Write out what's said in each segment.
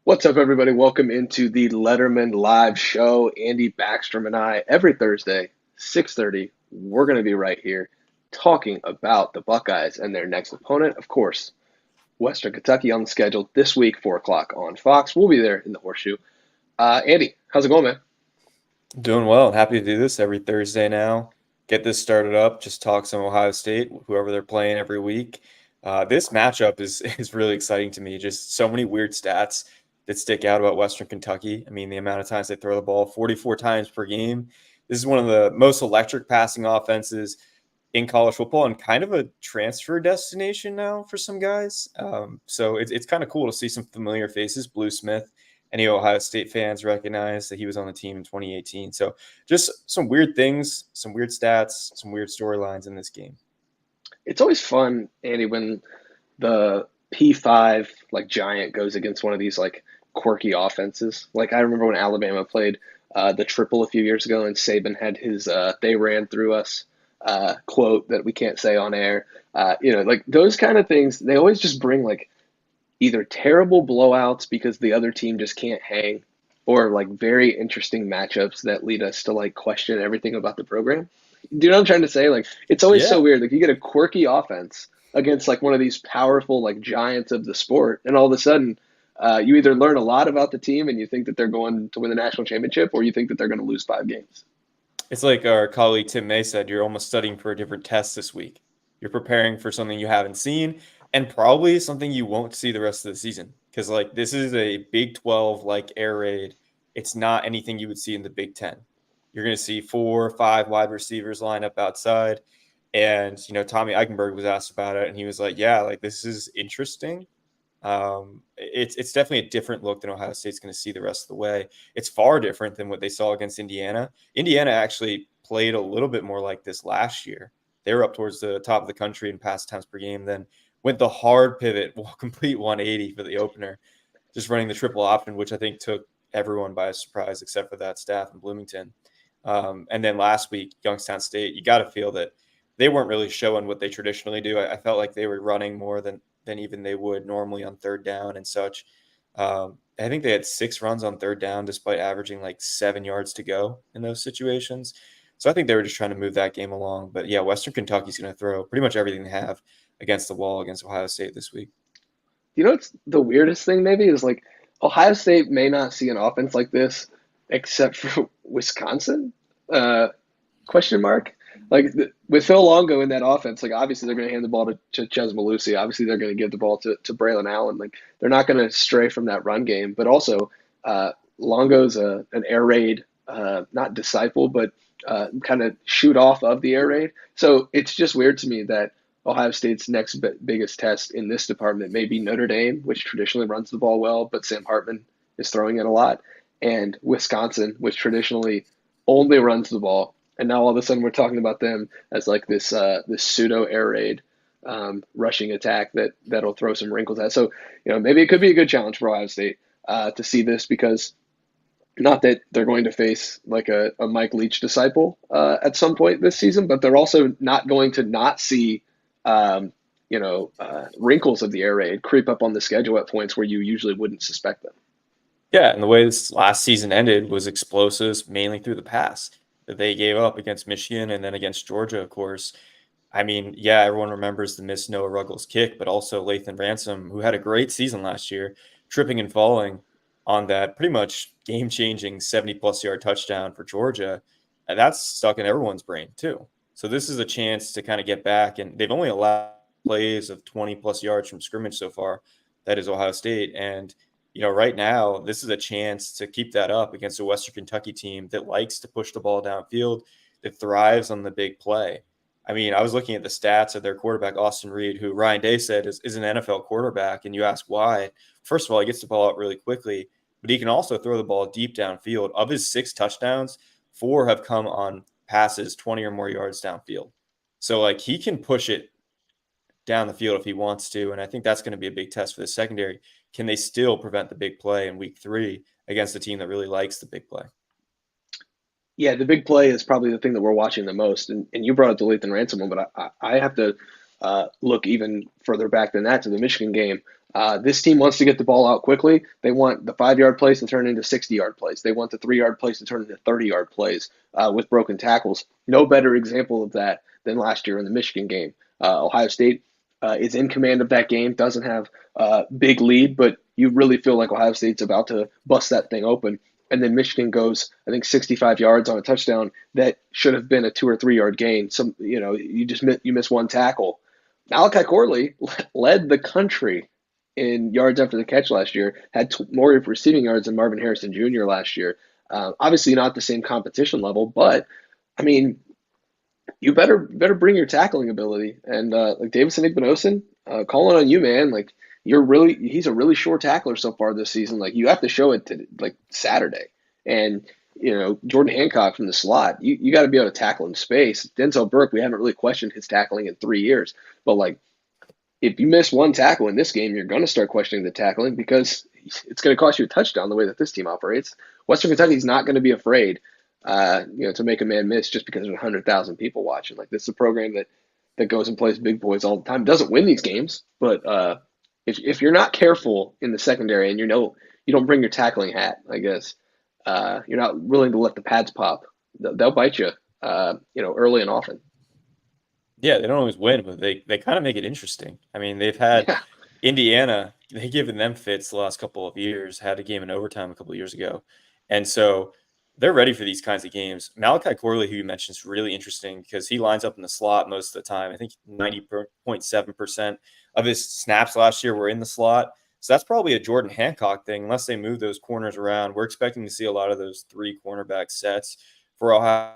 What's up, everybody? Welcome into the Lettermen live show. Andy Backstrom and I, every Thursday, 6:30, we're going to be right here talking about the Buckeyes and their next opponent. Of course, Western Kentucky on the schedule this week, 4 o'clock on Fox. We'll be there in the Horseshoe. Andy, how's it going, man? Doing well. Happy to do this every Thursday now. Get this started up. Just talk some Ohio State, whoever they're playing every week. This matchup is is really exciting to me. Just so many weird stats that stick out about Western Kentucky. I mean, the amount of times they throw the ball 44 times per game. This is one of the most electric passing offenses in college football and kind of a transfer destination now for some guys. So it's kind of cool to see some familiar faces. Blue Smith, any Ohio State fans recognize that he was on the team in 2018. So just some weird things, some weird stats, some weird storylines in this game. It's always fun, Andy, when the P5 like giant goes against one of these like quirky offenses. Like I remember when Alabama played the triple a few years ago, and Saban had his "they ran through us" quote that we can't say on air. Like those kind of things. They always just bring like either terrible blowouts because the other team just can't hang, or like very interesting matchups that lead us to like question everything about the program. Do you know what I'm trying to say? Like it's always so Yeah. weird. Like you get a quirky offense against like one of these powerful like giants of the sport, and all of a sudden, you either learn a lot about the team and you think that they're going to win the national championship, or you think that they're going to lose 5 games. It's like our colleague Tim May said, you're almost studying for a different test this week. You're preparing for something you haven't seen and probably something you won't see the rest of the season. Because like this is a Big 12 like air raid. It's not anything you would see in the Big 10. You're going to see 4 or 5 wide receivers line up outside. And, Tommy Eichenberg was asked about it and he was like, yeah, like this is interesting. It's definitely a different look than Ohio State's going to see the rest of the way. It's far different than what they saw against Indiana. Indiana actually played a little bit more like this last year. They were up towards the top of the country in pass attempts per game, then went the hard pivot, complete 180 for the opener, just running the triple option, which I think took everyone by surprise except for that staff in Bloomington. And then last week, Youngstown State, you got to feel that they weren't really showing what they traditionally do. I felt like they were running more than even they would normally on third down and such. I think they had 6 runs on third down despite averaging like 7 yards to go in those situations. So I think they were just trying to move that game along. But yeah, Western Kentucky's going to throw pretty much everything they have against the wall against Ohio State this week. You know what's the weirdest thing maybe is like Ohio State may not see an offense like this except for Wisconsin? Uh, question mark. Like with Phil Longo in that offense, like obviously they're going to hand the ball to Ches Malusi. Obviously they're going to give the ball to Braylon Allen. Like they're not going to stray from that run game. But also, Longo's an air raid, not disciple, but kind of shoot off of the air raid. So it's just weird to me that Ohio State's next biggest test in this department may be Notre Dame, which traditionally runs the ball well, but Sam Hartman is throwing it a lot, and Wisconsin, which traditionally only runs the ball. And now all of a sudden we're talking about them as like this pseudo air raid rushing attack that'll throw some wrinkles at. So maybe it could be a good challenge for Ohio State to see this because not that they're going to face like a Mike Leach disciple at some point this season, but they're also not going to not see wrinkles of the air raid creep up on the schedule at points where you usually wouldn't suspect them. Yeah, and the way this last season ended was explosives mainly through the pass that they gave up against Michigan and then against Georgia, of course. I mean, yeah, everyone remembers the missed Noah Ruggles kick, but also Lathan Ransom, who had a great season last year, tripping and falling on that pretty much game-changing 70-plus yard touchdown for Georgia. And that's stuck in everyone's brain, too. So this is a chance to kind of get back, and they've only allowed plays of 20-plus yards from scrimmage so far. That is Ohio State. And right now, this is a chance to keep that up against a Western Kentucky team that likes to push the ball downfield, that thrives on the big play. I mean, I was looking at the stats of their quarterback, Austin Reed, who Ryan Day said is an NFL quarterback. And you ask why. First of all, he gets the ball out really quickly, but he can also throw the ball deep downfield. Of his 6 touchdowns, 4 have come on passes 20 or more yards downfield. So, like, he can push it down the field if he wants to. And I think that's going to be a big test for the secondary. Can they still prevent the big play in week 3 against a team that really likes the big play? Yeah, the big play is probably the thing that we're watching the most. And you brought up the Lathan Ransom one, but I have to look even further back than that to the Michigan game. This team wants to get the ball out quickly. They want the 5 yard plays to turn into 60 yard plays. They want the 3 yard plays to turn into 30 yard plays with broken tackles. No better example of that than last year in the Michigan game. Ohio State is in command of that game, doesn't have a big lead, but you really feel like Ohio State's about to bust that thing open. And then Michigan goes, I think, 65 yards on a touchdown that should have been a 2 or 3 yard gain. You miss one tackle. Malachi Corley led the country in yards after the catch last year, had more receiving yards than Marvin Harrison Jr. last year. Obviously, not the same competition level, but I mean, you better bring your tackling ability. And like Davison Igbinosun, calling on you, man. Like he's a really sure tackler so far this season. Like you have to show it to like Saturday. And Jordan Hancock from the slot, you got to be able to tackle in space. Denzel Burke, we haven't really questioned his tackling in 3 years, but like if you miss one tackle in this game, you're going to start questioning the tackling because it's going to cost you a touchdown the way that this team operates. Western Kentucky's not going to be afraid, to make a man miss just because there's 100,000 people watching. Like this is a program that goes and plays big boys all the time. Doesn't win these games, but if you're not careful in the secondary and you don't bring your tackling hat, I guess you're not willing to let the pads pop, they'll bite you, early and often. Yeah, they don't always win, but they kind of make it interesting. I mean, they've had Yeah. Indiana, they've given them fits the last couple of years, had a game in overtime a couple of years ago. And so they're ready for these kinds of games. Malachi Corley, who you mentioned, is really interesting because he lines up in the slot most of the time. I think 90.7% of his snaps last year were in the slot. So that's probably a Jordan Hancock thing, unless they move those corners around. We're expecting to see a lot of those 3 cornerback sets for Ohio.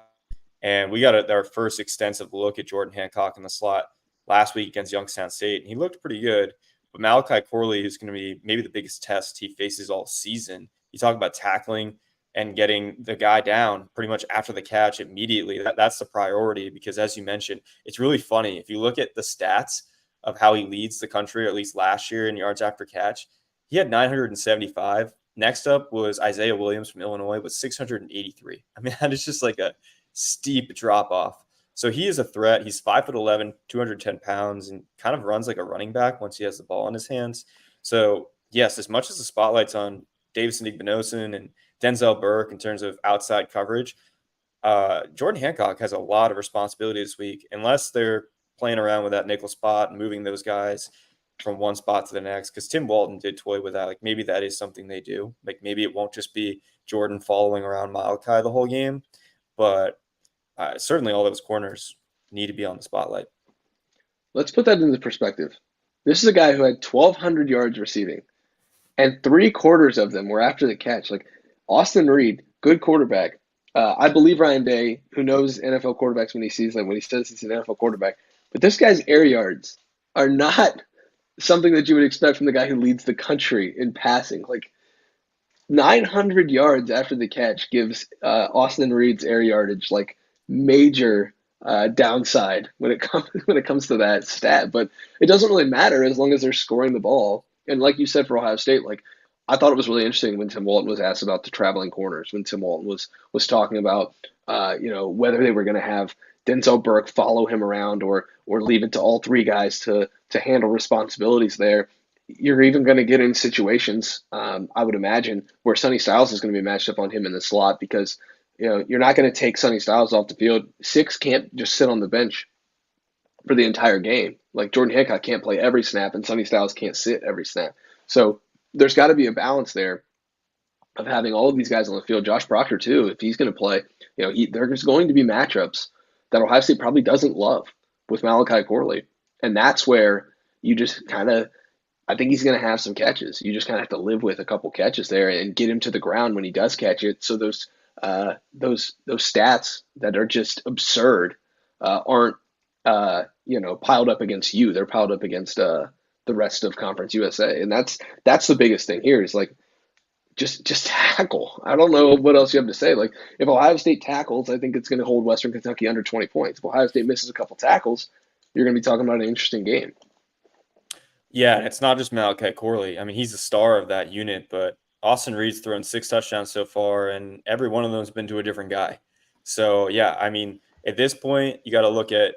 And we got our first extensive look at Jordan Hancock in the slot last week against Youngstown State, and he looked pretty good. But Malachi Corley is going to be maybe the biggest test he faces all season. You talk about tackling and getting the guy down pretty much after the catch immediately. That's the priority because, as you mentioned, it's really funny. If you look at the stats of how he leads the country, or at least last year in yards after catch, he had 975. Next up was Isaiah Williams from Illinois with 683. I mean, that is just like a steep drop off. So he is a threat. He's 5'11", 210 pounds, and kind of runs like a running back once he has the ball in his hands. So yes, as much as the spotlight's on Davison Igbinosun and Denzel Burke in terms of outside coverage, Jordan Hancock has a lot of responsibility this week, unless they're playing around with that nickel spot and moving those guys from one spot to the next. Because Tim Walton did toy with that. Like maybe that is something they do. Like maybe it won't just be Jordan following around Malachi the whole game, but certainly all those corners need to be on the spotlight. Let's put that into perspective. This is a guy who had 1,200 yards receiving, and 3/4 of them were after the catch. Like Austin Reed, good quarterback. I believe Ryan Day, who knows NFL quarterbacks when he sees them, when he says he's an NFL quarterback. But this guy's air yards are not something that you would expect from the guy who leads the country in passing. Like 900 yards after the catch gives Austin Reed's air yardage like major downside when it comes to that stat. But it doesn't really matter as long as they're scoring the ball. And like you said for Ohio State, like I thought it was really interesting when Tim Walton was asked about the traveling corners. When Tim Walton was talking about whether they were going to have Denzel Burke follow him around or leave it to all three guys to handle responsibilities there. You're even going to get in situations, I would imagine, where Sonny Styles is going to be matched up on him in the slot because you're not going to take Sonny Styles off the field. Six can't just sit on the bench for the entire game. Like Jordan Hancock can't play every snap, and Sonny Styles can't sit every snap. So there's got to be a balance there of having all of these guys on the field. Josh Proctor too, if he's going to play, there's going to be matchups that Ohio State probably doesn't love with Malachi Corley, and that's where you just kind of. I think he's going to have some catches. You just kind of have to live with a couple catches there and get him to the ground when he does catch it. So those stats that are just absurd aren't piled up against you. They're piled up against the rest of Conference USA, and that's the biggest thing here. Is like just tackle. I don't know what else you have to say. Like if Ohio State tackles, I think it's going to hold Western Kentucky under 20 points. If Ohio State misses a couple tackles, you're going to be talking about an interesting game. Yeah, and it's not just Malachi Corley. I mean, he's the star of that unit, but Austin Reed's thrown 6 touchdowns so far, and every one of them has been to a different guy. So, yeah, I mean, at this point, you got to look at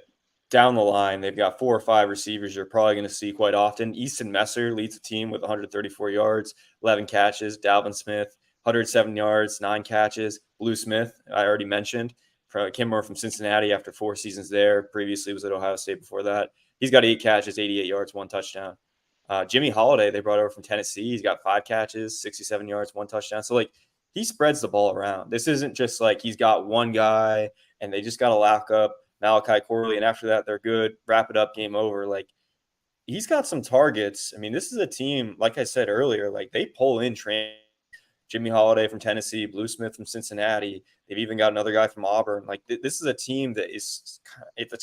down the line, they've got 4 or 5 receivers you're probably going to see quite often. Easton Messer leads the team with 134 yards, 11 catches. Dalvin Smith, 107 yards, 9 catches. Blue Smith, I already mentioned, came over from Cincinnati after 4 seasons there. Previously was at Ohio State before that. He's got 8 catches, 88 yards, 1 touchdown. Jimmy Holiday, they brought over from Tennessee. He's got 5 catches, 67 yards, 1 touchdown. So, like, he spreads the ball around. This isn't just like he's got one guy and they just got to lock up Malachi Corley, and after that, they're good. Wrap it up, game over. Like, he's got some targets. I mean, this is a team, like I said earlier, like they pull in Jimmy Holiday from Tennessee, Blue Smith from Cincinnati. They've even got another guy from Auburn. Like, this is a team that it's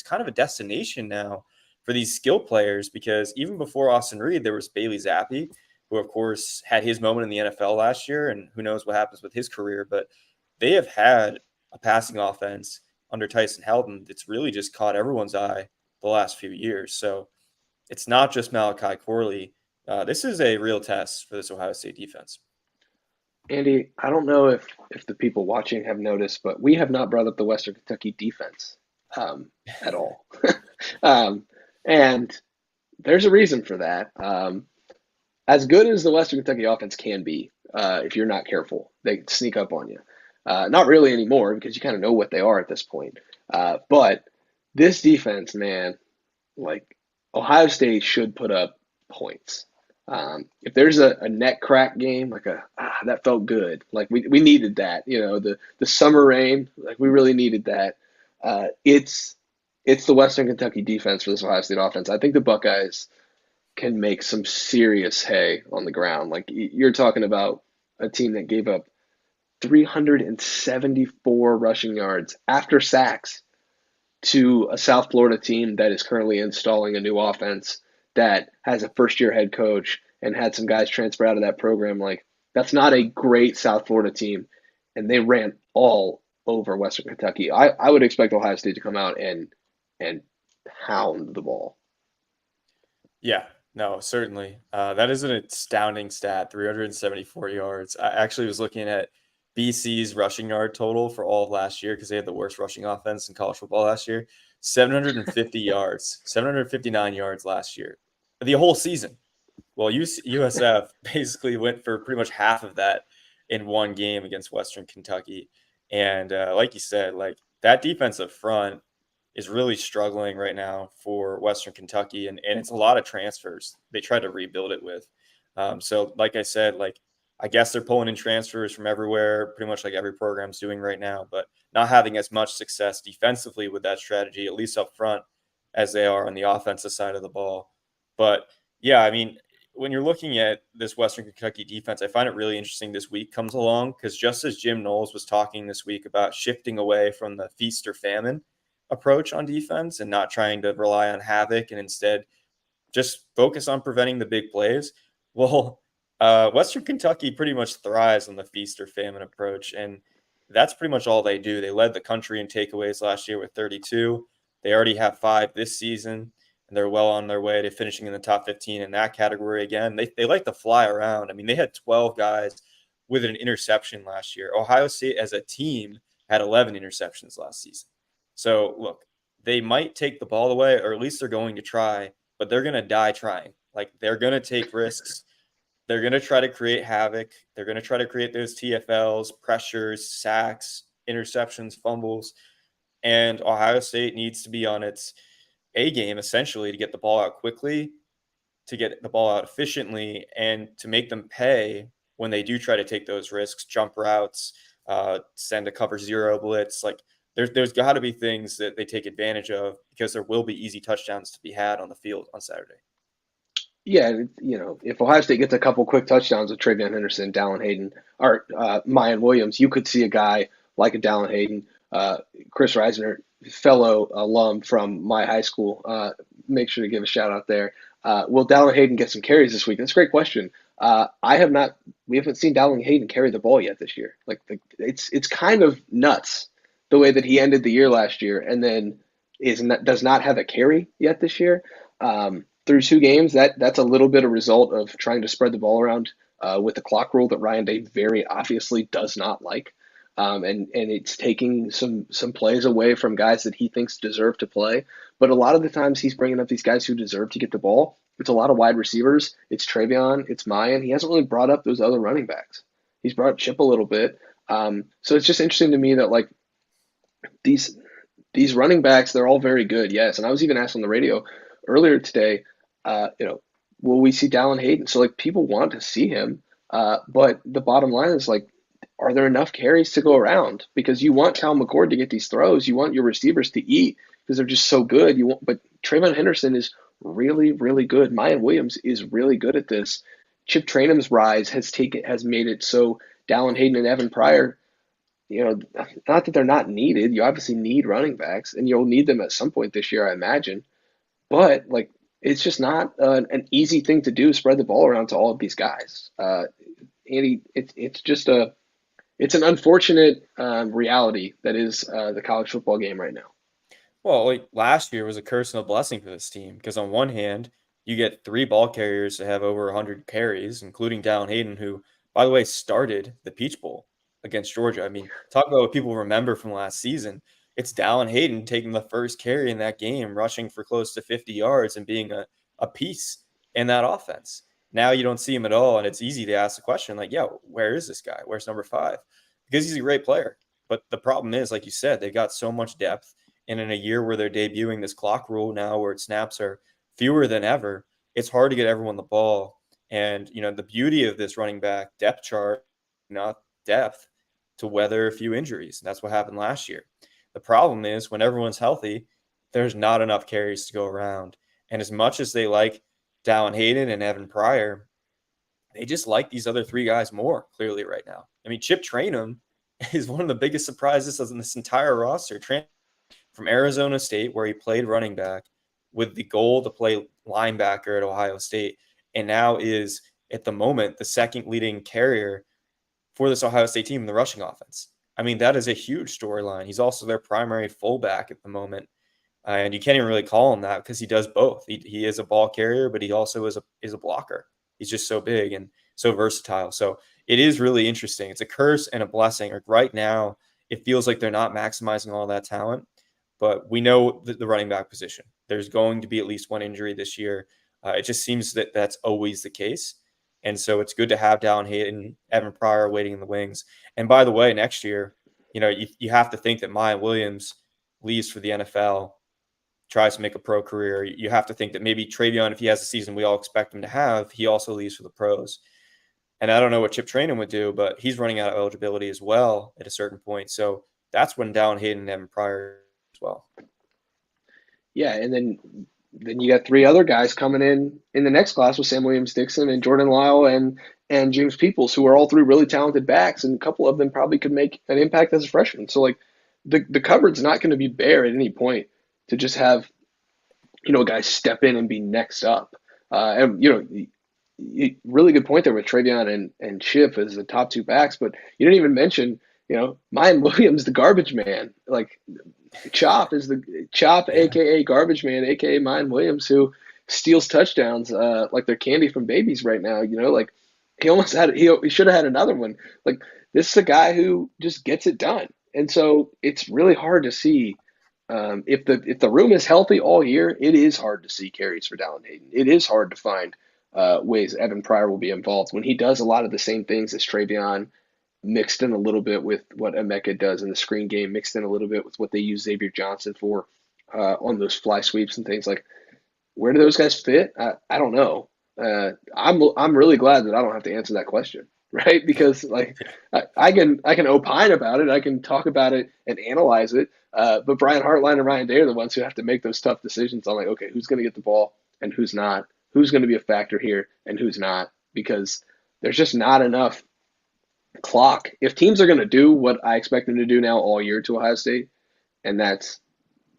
kind of a destination now for these skill players, because even before Austin Reed, there was Bailey Zappi, who of course had his moment in the NFL last year, and who knows what happens with his career. But they have had a passing offense under Tyson Helton that's really just caught everyone's eye the last few years. So it's not just Malachi Corley. This is a real test for this Ohio State defense. Andy, I don't know if the people watching have noticed, but we have not brought up the Western Kentucky defense at all. And there's a reason for that. As good as the Western Kentucky offense can be, if you're not careful, they can sneak up on you. Not really anymore, because you kind of know what they are at this point. But this defense, man, like Ohio State should put up points. If there's a neck crack game, like that felt good. Like we needed that, the summer rain, like we really needed that. It's the Western Kentucky defense for this Ohio State offense. I think the Buckeyes can make some serious hay on the ground. Like you're talking about a team that gave up 374 rushing yards after sacks to a South Florida team that is currently installing a new offense, that has a first-year head coach and had some guys transfer out of that program. Like, that's not a great South Florida team, and they ran all over Western Kentucky. I would expect Ohio State to come out and pound the ball. Yeah, no, certainly. That is an astounding stat, 374 yards. I actually was looking at BC's rushing yard total for all of last year, because they had the worst rushing offense in college football last year. 750 yards, 759 yards last year, the whole season. Well, USF basically went for pretty much half of that in one game against Western Kentucky. And like you said, like that defensive front is really struggling right now for Western Kentucky, and it's a lot of transfers they try to rebuild it with. So like I said, like I guess they're pulling in transfers from everywhere, pretty much like every program's doing right now, but not having as much success defensively with that strategy, at least up front, as they are on the offensive side of the ball. But yeah, I mean, when you're looking at this Western Kentucky defense, I find it really interesting this week comes along, because just as Jim Knowles was talking this week about shifting away from the feast or famine approach on defense and not trying to rely on havoc and instead just focus on preventing the big plays. Well, Western Kentucky pretty much thrives on the feast or famine approach, and that's pretty much all they do. They led the country in takeaways last year with 32. They already have 5 this season, and they're well on their way to finishing in the top 15 in that category again. They like to fly around. I mean, they had 12 guys with an interception last year. Ohio State as a team had 11 interceptions last season. So, look, they might take the ball away, or at least they're going to try, but they're going to die trying. Like, they're going to take risks. They're going to try to create havoc. They're going to try to create those TFLs, pressures, sacks, interceptions, fumbles. And Ohio State needs to be on its A game, essentially, to get the ball out quickly, to get the ball out efficiently, and to make them pay when they do try to take those risks, jump routes, send a cover zero blitz. Like, there's got to be things that they take advantage of, because there will be easy touchdowns to be had on the field on Saturday. Yeah, if Ohio State gets a couple quick touchdowns with Travion Henderson, Dallin Hayden, or Mayan Williams, you could see a guy like a Dallin Hayden, Chris Reisner, fellow alum from my high school. Make sure to give a shout out there. Will Dallin Hayden get some carries this week? That's a great question. We haven't seen Dallin Hayden carry the ball yet this year. It's kind of nuts the way that he ended the year last year, and then does not have a carry yet this year. Through 2 games, that's a little bit of result of trying to spread the ball around with the clock rule that Ryan Day very obviously does not like. And it's taking some plays away from guys that he thinks deserve to play. But a lot of the times he's bringing up these guys who deserve to get the ball. It's a lot of wide receivers. It's Travion. It's Mayan. He hasn't really brought up those other running backs. He's brought up Chip a little bit. So it's just interesting to me that like these these running backs, they're all very good, yes. And I was even asked on the radio earlier today, will we see Dallin Hayden? So like people want to see him, but the bottom line is like, are there enough carries to go around? Because you want Cal McCord to get these throws, you want your receivers to eat because they're just so good. But Trayvon Henderson is really, really good. Mayan Williams is really good at this. Chip Trayanum's rise has made it so Dallin Hayden and Evan Pryor, not that they're not needed. You obviously need running backs, and you'll need them at some point this year, I imagine. But like, it's just not an easy thing to do. Spread the ball around to all of these guys. Andy, it's an unfortunate reality that is the college football game right now. Well, like last year was a curse and a blessing for this team because on one hand, you get 3 ball carriers to have over 100 carries, including Dallin Hayden, who, by the way, started the Peach Bowl against Georgia. I mean, talk about what people remember from last season. It's Dallin Hayden taking the first carry in that game, rushing for close to 50 yards and being a piece in that offense. Now you don't see him at all, and it's easy to ask the question, like, yeah, where is this guy? Where's number 5? Because he's a great player. But the problem is, like you said, they've got so much depth. And in a year where they're debuting this clock rule now where snaps are fewer than ever, it's hard to get everyone the ball. And, the beauty of this running back depth chart, not depth, to weather a few injuries. And that's what happened last year. The problem is when everyone's healthy, there's not enough carries to go around. And as much as they like Dallin Hayden and Evan Pryor, they just like these other 3 guys more clearly right now. I mean, Chip Trayanum is one of the biggest surprises in this entire roster. From Arizona State, where he played running back with the goal to play linebacker at Ohio State, and now is, at the moment, the second leading carrier for this Ohio State team in the rushing offense. I mean, that is a huge storyline. He's also their primary fullback at the moment, and you can't even really call him that because he does both. He is a ball carrier, but he also is a blocker. He's just so big and so versatile. So it is really interesting. It's a curse and a blessing. Like right now, it feels like they're not maximizing all that talent. But we know the running back position. There's going to be at least one injury this year. It just seems that that's always the case. And so it's good to have Dallin Hayden, Evan Pryor waiting in the wings. And by the way, next year, you have to think that Mayan Williams leaves for the NFL, tries to make a pro career. You have to think that maybe Travion, if he has a season we all expect him to have, he also leaves for the pros. And I don't know what Chip Trayanum would do, but he's running out of eligibility as well at a certain point. So that's when Dallin Hayden and Evan Pryor well. Yeah, and then you got 3 other guys coming in the next class with Sam Williams-Dixon and Jordan Lyle and James Peoples, who are all 3 really talented backs, and a couple of them probably could make an impact as a freshman. So like the cupboard's not going to be bare at any point to just have guys step in and be next up. And really good point there with Travion and Chip as the top 2 backs, but you didn't even mention Mayan Williams, the garbage man. Like Chop, aka Garbage Man, aka Mayan Williams, who steals touchdowns like they're candy from babies right now. Like he should have had another one. Like this is a guy who just gets it done, and so it's really hard to see if the room is healthy all year. It is hard to see carries for Dallin Hayden. It is hard to find ways Evan Pryor will be involved when he does a lot of the same things as Travion, mixed in a little bit with what Emeka does in the screen game, mixed in a little bit with what they use Xavier Johnson for on those fly sweeps and things. Like, where do those guys fit? I don't know. I'm really glad that I don't have to answer that question, right? Because like I can opine about it, I can talk about it and analyze it. But Brian Hartline and Ryan Day are the ones who have to make those tough decisions on like, okay, who's going to get the ball and who's not? Who's going to be a factor here and who's not? Because there's just not enough clock. If teams are going to do what I expect them to do now all year to Ohio State, and that's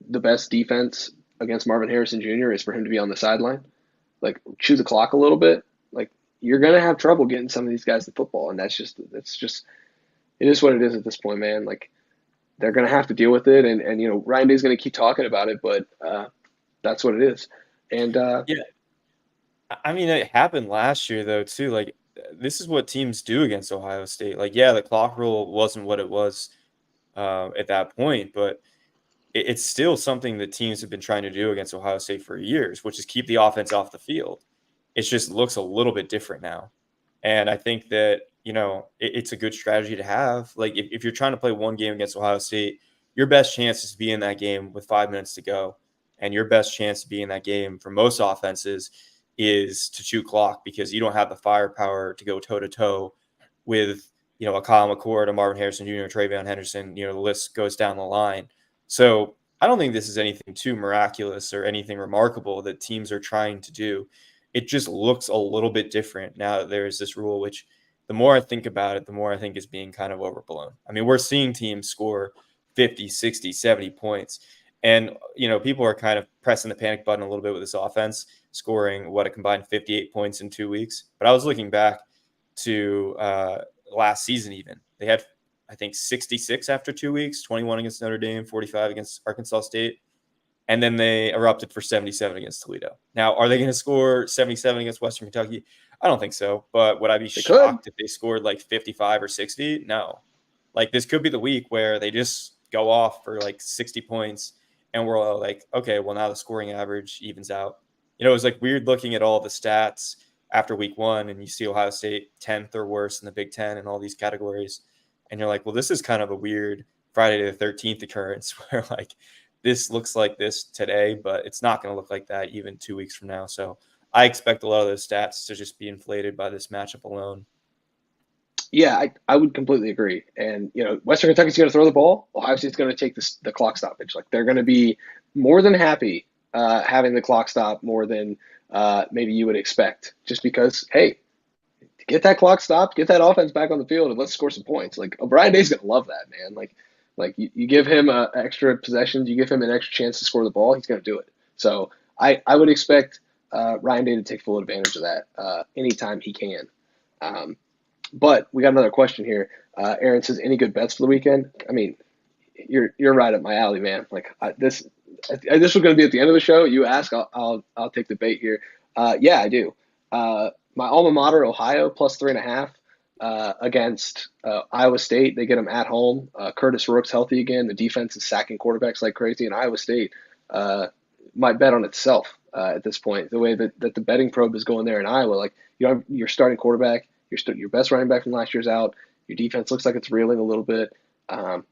the best defense against Marvin Harrison Jr. is for him to be on the sideline, like chew the clock a little bit, like you're going to have trouble getting some of these guys the football. And that's just it is what it is at this point, man. Like they're going to have to deal with it. And Ryan Day's going to keep talking about it, but that's what it is. And yeah, I mean, it happened last year though, too. Like, this is what teams do against Ohio State. Like, yeah, the clock rule wasn't what it was at that point, but it's still something that teams have been trying to do against Ohio State for years, which is keep the offense off the field. It just looks a little bit different now. And I think that, it's a good strategy to have. Like, if you're trying to play one game against Ohio State, your best chance is to be in that game with 5 minutes to go. And your best chance to be in that game for most offenses is to chew clock because you don't have the firepower to go toe to toe with, a Kyle McCord, a Marvin Harrison Jr., Travion Henderson, the list goes down the line. So I don't think this is anything too miraculous or anything remarkable that teams are trying to do. It just looks a little bit different now that there's this rule, which the more I think about it, the more I think is being kind of overblown. I mean, we're seeing teams score 50, 60, 70 points. And, people are kind of pressing the panic button a little bit with this offense, scoring a combined 58 points in 2 weeks. But I was looking back to last season even. They had, I think, 66 after 2 weeks, 21 against Notre Dame, 45 against Arkansas State. And then they erupted for 77 against Toledo. Now, are they going to score 77 against Western Kentucky? I don't think so. But would I be shocked if they scored like 55 or 60? No. Like, this could be the week where they just go off for like 60 points and we're all like, okay, well, now the scoring average evens out. It was like weird looking at all the stats after week one and you see Ohio State 10th or worse in the Big Ten and all these categories. And you're like, well, this is kind of a weird Friday the 13th occurrence where like this looks like this today, but it's not going to look like that even 2 weeks from now. So I expect a lot of those stats to just be inflated by this matchup alone. Yeah, I would completely agree. And, Western Kentucky's going to throw the ball. Ohio State's going to take the clock stoppage. Like, they're going to be more than happy having the clock stop more than maybe you would expect. Just because, hey, get that clock stopped, get that offense back on the field, and let's score some points. Like, O'Brien Day's going to love that, man. Like you give him extra possessions, you give him an extra chance to score the ball, he's going to do it. So I would expect Ryan Day to take full advantage of that anytime he can. But we got another question here. Aaron says, "Any good bets for the weekend?" I mean, you're right up my alley, man. Like this was going to be at the end of the show. You ask, I'll take the bait here. Yeah, I do. My alma mater, Ohio, plus 3.5 against Iowa State. They get them at home. Curtis Rook's healthy again. The defense is sacking quarterbacks like crazy, and Iowa State might bet on itself at this point. The way that the betting probe is going there in Iowa, like you're starting quarterback. Your best running back from last year's out. Your defense looks like it's reeling a little bit. If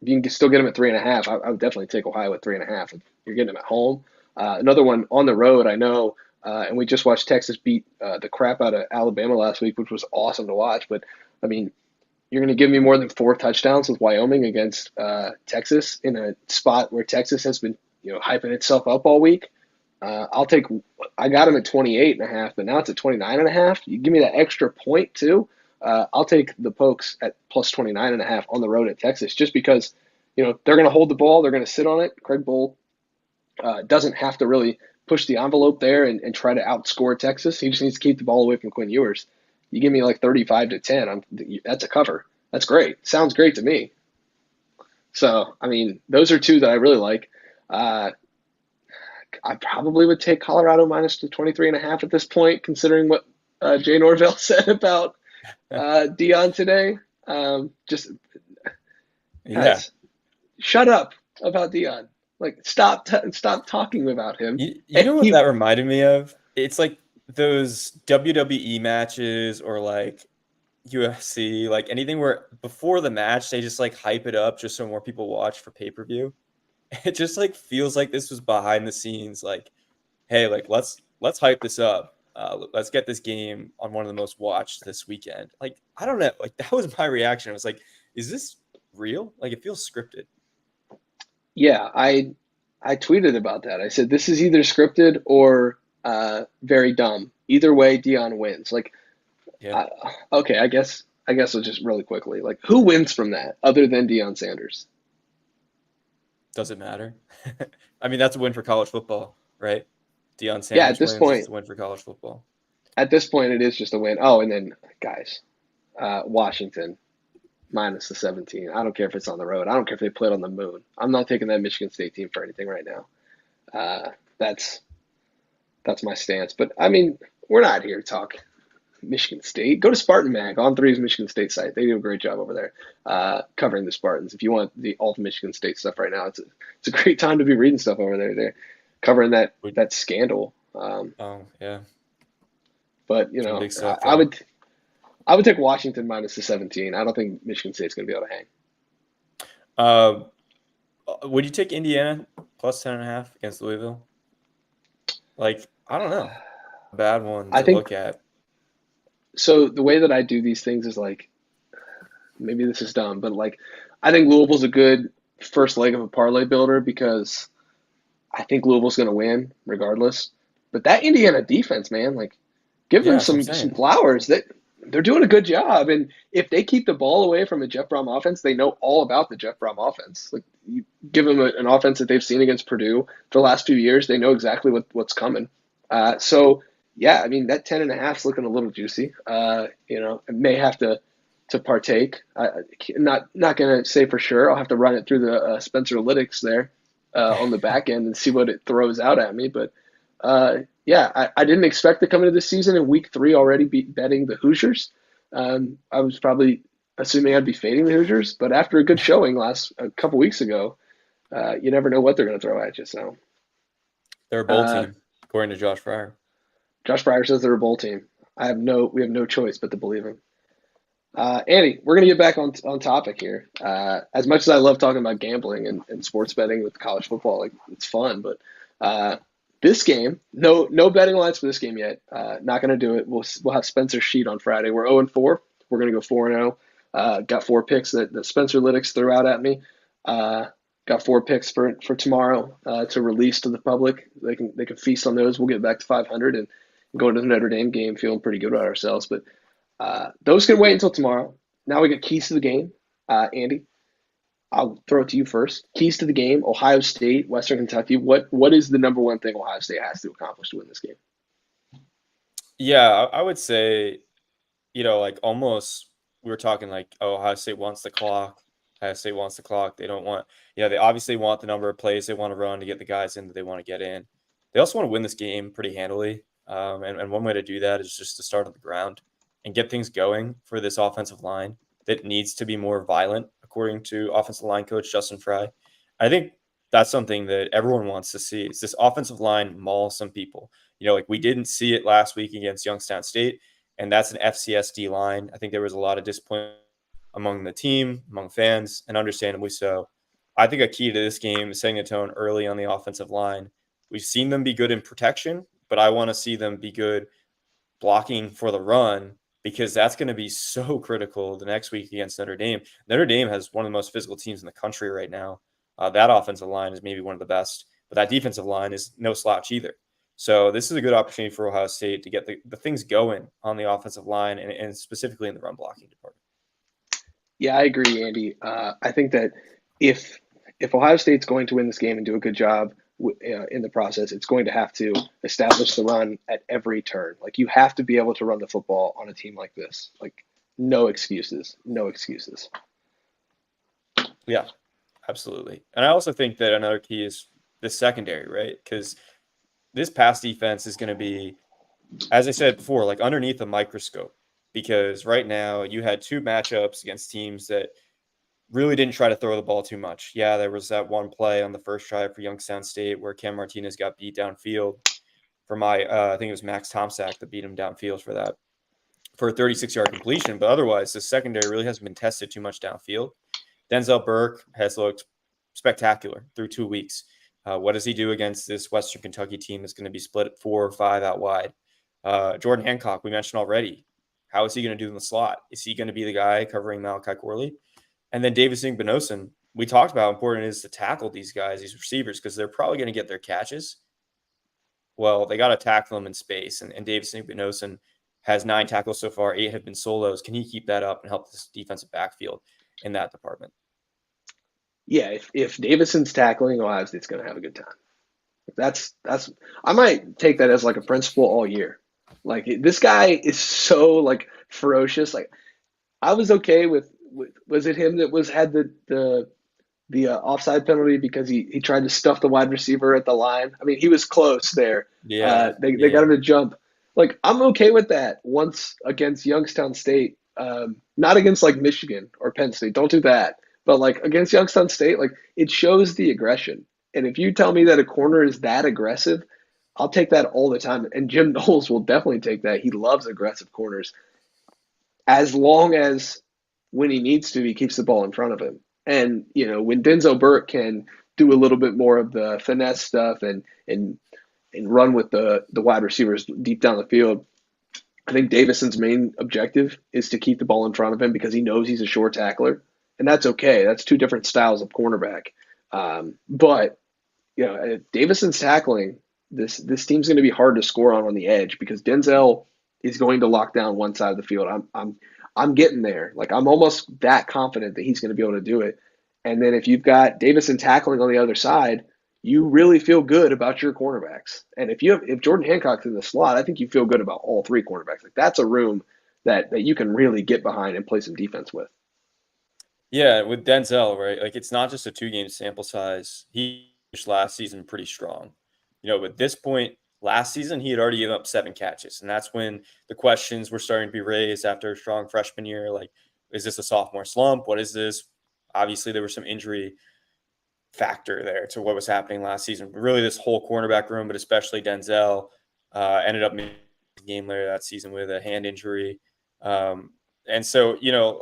you can still get them at 3.5, I would definitely take Ohio at 3.5. If you're getting them at home. Another one on the road, I know, and we just watched Texas beat the crap out of Alabama last week, which was awesome to watch. But, I mean, you're going to give me more than 4 touchdowns with Wyoming against Texas in a spot where Texas has been, hyping itself up all week. I got him at 28.5, but now it's at 29.5. You give me that extra point too. I'll take the Pokes at plus 29.5 on the road at Texas, just because, they're going to hold the ball. They're going to sit on it. Craig Bohl doesn't have to really push the envelope there and try to outscore Texas. He just needs to keep the ball away from Quinn Ewers. You give me like 35-10. That's a cover. That's great. Sounds great to me. So, I mean, those are two that I really like. I probably would take Colorado minus the 23.5 at this point, considering what Jay Norvell said about Deion today. Just guys, shut up about Deion. Like, stop talking about him. You know what that reminded me of? It's like those WWE matches or like UFC, like anything where before the match they just like hype it up just so more people watch for pay-per-view. It just like feels like this was behind the scenes, like, hey, like let's hype this up. Let's get this game on one of the most watched this weekend. Like, I don't know, like that was my reaction. I was like, is this real? Like, it feels scripted. Yeah, I tweeted about that. I said this is either scripted or very dumb. Either way, Deion wins. Like, yeah. Okay, I guess I'll just really quickly, like, who wins from that other than Deion Sanders? Does it matter? I mean, that's a win for college football, right? Deion Sanders at this wins, point, it's a win for college football. At this point, it is just a win. Oh, and then, guys, Washington minus the 17. I don't care if it's on the road. I don't care if they play it on the moon. I'm not taking that Michigan State team for anything right now. That's my stance. But, I mean, we're not here to talk Michigan State. Go to Spartan Mag on three's Michigan State site. They do a great job over there covering the Spartans. If you want all the Michigan State stuff right now, it's a great time to be reading stuff over there. They're covering that scandal. Oh, yeah. But Some big stuff I there. would take Washington minus the 17. I don't think Michigan State's going to be able to hang. Uh, would you take Indiana plus 10.5 against Louisville? Like, I don't know. Bad one I to think look at. so. The way that I do these things is like maybe this is dumb, but like I think Louisville's a good first leg of a parlay builder because I think Louisville's going to win regardless. But that Indiana defense, man, like give Yeah, them that's what I'm some saying. flowers. That they're doing a good job, and if they keep the ball away from a Jeff Brom offense, they know all about the Jeff Brom offense. Like you give them an offense that they've seen against Purdue for the last few years, they know exactly what's coming. So yeah, I mean that 10.5 is looking a little juicy. I may have to partake. Not gonna say for sure. I'll have to run it through the Spencer Lytics there on the back end and see what it throws out at me. But yeah, I didn't expect to come into this season in week 3 already betting the Hoosiers. I was probably assuming I'd be fading the Hoosiers, but after a good showing a couple weeks ago, you never know what they're going to throw at you. So They're a bowl uh, team, according to Josh Fryer. Josh Fryer says they're a bowl team. We have no choice but to believe him. Andy, we're going to get back on topic here. As much as I love talking about gambling and sports betting with college football, like it's fun, but this game, no betting lines for this game yet. Not going to do it. We'll have Spencer's sheet on Friday. We're 0-4. We're going to go 4-0. Got 4 picks that Spencer Lytics threw out at me. Got 4 picks for tomorrow to release to the public. They can feast on those. We'll get back to 500 and go into the Notre Dame game feeling pretty good about ourselves. But those can wait until tomorrow. Now we got keys to the game. Andy, I'll throw it to you first. Keys to the game: Ohio State, Western Kentucky. What is the number one thing Ohio State has to accomplish to win this game? Yeah, I would say, like almost we were talking like, oh, Ohio State wants the clock. Ohio State wants the clock. They don't want, they obviously want the number of plays they want to run to get the guys in that they want to get in. They also want to win this game pretty handily. And one way to do that is just to start on the ground and get things going for this offensive line that needs to be more violent, according to offensive line coach Justin Fry. I think that's something that everyone wants to see. Is this offensive line maul some people? Like we didn't see it last week against Youngstown State, and that's an FCS line. I think there was a lot of disappointment among the team, among fans, and understandably so. I think a key to this game is setting a tone early on the offensive line. We've seen them be good in protection, but I want to see them be good blocking for the run because that's going to be so critical the next week against Notre Dame. Notre Dame has one of the most physical teams in the country right now. That offensive line is maybe one of the best, but that defensive line is no slouch either. So this is a good opportunity for Ohio State to get the things going on the offensive line and specifically in the run blocking department. Yeah, I agree, Andy. I think that if Ohio State's going to win this game and do a good job in the process, it's going to have to establish the run at every turn. Like you have to be able to run the football on a team like this. Like no excuses, no excuses. Yeah, absolutely. And I also think that another key is the secondary, right? Because this pass defense is going to be, as I said before, like underneath a microscope. Because right now you had 2 matchups against teams that really didn't try to throw the ball too much. Yeah, there was that one play on the first drive for Youngstown State where Cam Martinez got beat downfield for I think it was Max Tomczak that beat him downfield for a 36-yard completion. But otherwise, the secondary really hasn't been tested too much downfield. Denzel Burke has looked spectacular through 2 weeks. What does he do against this Western Kentucky team that's going to be split 4 or 5 out wide? Jordan Hancock, we mentioned already. How is he going to do in the slot? Is he going to be the guy covering Malachi Corley? And then Davis Benosen, we talked about how important it is to tackle these guys, these receivers, because they're probably going to get their catches. Well, they got to tackle them in space. And Davis Benosen has 9 tackles so far, 8 have been solos. Can he keep that up and help this defensive backfield in that department? Yeah, if Davison's tackling, Ohio State's going to have a good time. That's I might take that as like a principle all year. Like this guy is so like ferocious. Like I was okay with was it him that had the offside penalty because he tried to stuff the wide receiver at the line? I mean, he was close there. Yeah, They got yeah. him to jump. Like I'm okay with that once against Youngstown State, not against like Michigan or Penn State. Don't do that. But like against Youngstown State, like it shows the aggression. And if you tell me that a corner is that aggressive, I'll take that all the time. And Jim Knowles will definitely take that. He loves aggressive corners as long as when he needs to, he keeps the ball in front of him. And when Denzel Burke can do a little bit more of the finesse stuff and run with the wide receivers deep down the field, I think Davison's main objective is to keep the ball in front of him because he knows he's a short tackler, and that's okay. That's two different styles of cornerback. But Davison's tackling, this team's going to be hard to score on the edge because Denzel is going to lock down one side of the field. I'm getting there. Like I'm almost that confident that he's going to be able to do it. And then if you've got Davison tackling on the other side, you really feel good about your cornerbacks. And if Jordan Hancock's in the slot, I think you feel good about all three cornerbacks. Like that's a room that you can really get behind and play some defense with. Yeah, with Denzel, right? Like it's not just a 2 game sample size. He finished last season pretty strong. At this point, last season he had already given up 7 catches, and that's when the questions were starting to be raised after a strong freshman year. Like, is this a sophomore slump? What is this? Obviously, there was some injury factor there to what was happening last season. Really, this whole cornerback room, but especially Denzel, ended up missing a game later that season with a hand injury. And so,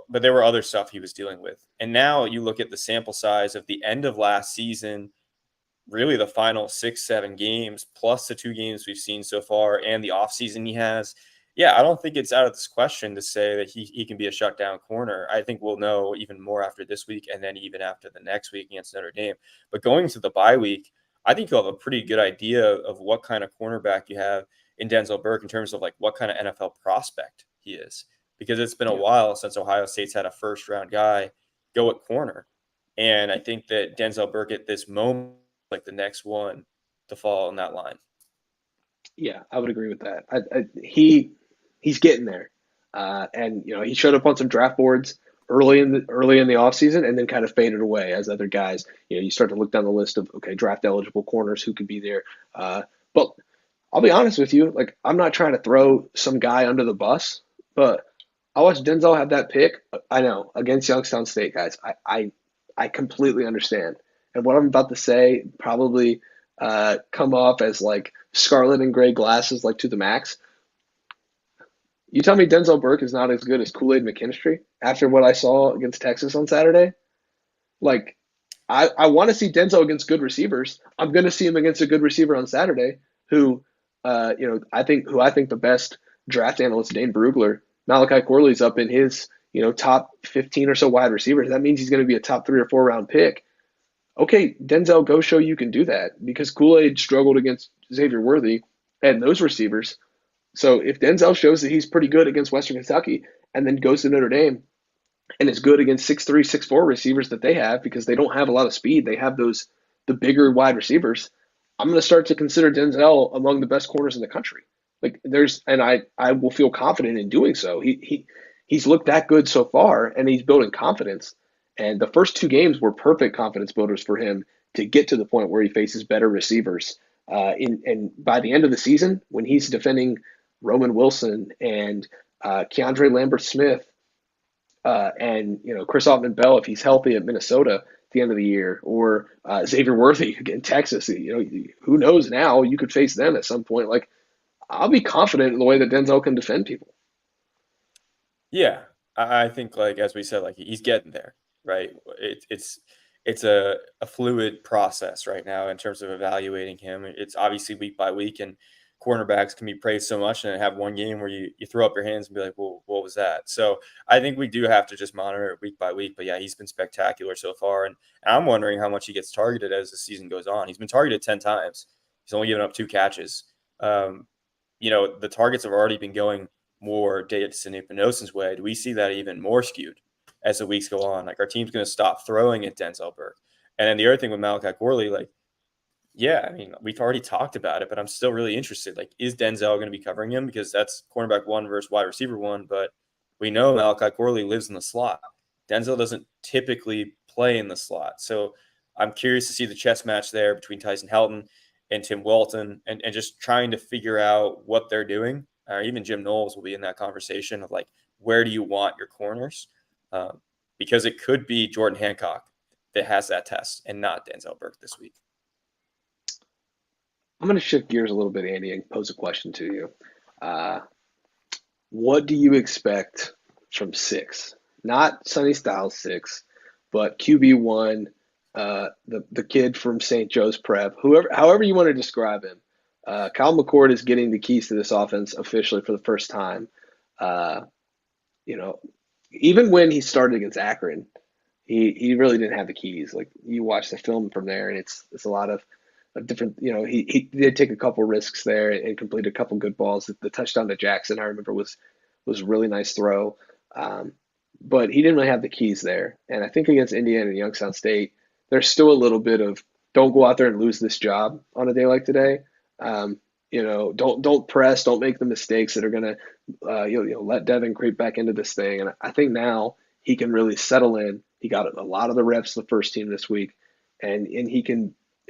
but there were other stuff he was dealing with. And now you look at the sample size of the end of last season, really the final 6-7 games, plus the 2 games we've seen so far and the offseason he has. Yeah, I don't think it's out of this question to say that he can be a shutdown corner. I think we'll know even more after this week and then even after the next week against Notre Dame. But going to the bye week, I think you'll have a pretty good idea of what kind of cornerback you have in Denzel Burke in terms of like what kind of NFL prospect he is. Because it's been a Yeah. while since Ohio State's had a first-round guy go at corner. And I think that Denzel Burke at this moment, like the next one to fall in that line. Yeah, I would agree with that. He's getting there, and he showed up on some draft boards early in the offseason and then kind of faded away as other guys. You start to look down the list of okay draft eligible corners who could be there. But I'll be honest with you, like I'm not trying to throw some guy under the bus, but I watched Denzel have that pick. I know against Youngstown State guys. I completely understand, and what I'm about to say probably come off as like scarlet and gray glasses, like to the max. You tell me Denzel Burke is not as good as Kool Aid McKinstry after what I saw against Texas on Saturday? Like, I want to see Denzel against good receivers. I'm going to see him against a good receiver on Saturday who, I think the best draft analyst, Dane Brugler, Malachi Corley's up in his, top 15 or so wide receivers. That means he's going to be a top 3 or 4 round pick. Okay, Denzel, go show you can do that because Kool-Aid struggled against Xavier Worthy and those receivers. So if Denzel shows that he's pretty good against Western Kentucky and then goes to Notre Dame and is good against 6'3", 6'4" receivers that they have because they don't have a lot of speed, they have the bigger wide receivers. I'm going to start to consider Denzel among the best corners in the country. I will feel confident in doing so. He's looked that good so far, and he's building confidence. And the first 2 games were perfect confidence builders for him to get to the point where he faces better receivers. And by the end of the season, when he's defending Roman Wilson and Keandre Lambert-Smith and Chris Autman-Bell, if he's healthy at Minnesota at the end of the year, or Xavier Worthy in Texas, who knows now? You could face them at some point. Like I'll be confident in the way that Denzel can defend people. Yeah, I think like as we said, like he's getting there, right? It's a fluid process right now in terms of evaluating him. It's obviously week by week, and cornerbacks can be praised so much and have one game where you throw up your hands and be like, well, what was that? So I think we do have to just monitor it week by week. But yeah, he's been spectacular so far, and I'm wondering how much he gets targeted as the season goes on. He's been targeted 10 times. He's only given up 2 catches. Um, the targets have already been going more Davidson Ipanoson's way. Do we see that even more skewed as the weeks go on? Like our team's going to stop throwing at Denzel Burke. And then the other thing with Malachi Corley, like, yeah, I mean, we've already talked about it, but I'm still really interested. Like, is Denzel going to be covering him? Because that's cornerback 1 versus wide receiver 1. But we know Malachi Corley lives in the slot. Denzel doesn't typically play in the slot. So I'm curious to see the chess match there between Tyson Helton and Tim Walton and just trying to figure out what they're doing or even Jim Knowles will be in that conversation of like, where do you want your corners? Because it could be Jordan Hancock that has that test and not Denzel Burke this week. I'm going to shift gears a little bit, Andy, and pose a question to you. Uh, what do you expect from six? Not Sonny Styles six, but QB1, the kid from St. Joe's Prep, however you want to describe him. Kyle McCord is getting the keys to this offense officially for the first time. Uh, you know, even when he started against Akron, he really didn't have the keys. Like you watch the film from there, and it's a lot of different. He did take a couple risks there and complete a couple good balls. The touchdown to Jackson, I remember, was a really nice throw, but he didn't really have the keys there. And I think against Indiana and Youngstown State, there's still a little bit of don't go out there and lose this job on a day like today. Don't press, don't make the mistakes that are gonna let Devin creep back into this thing. And I think now he can really settle in. He got a lot of the reps the first team this week, and it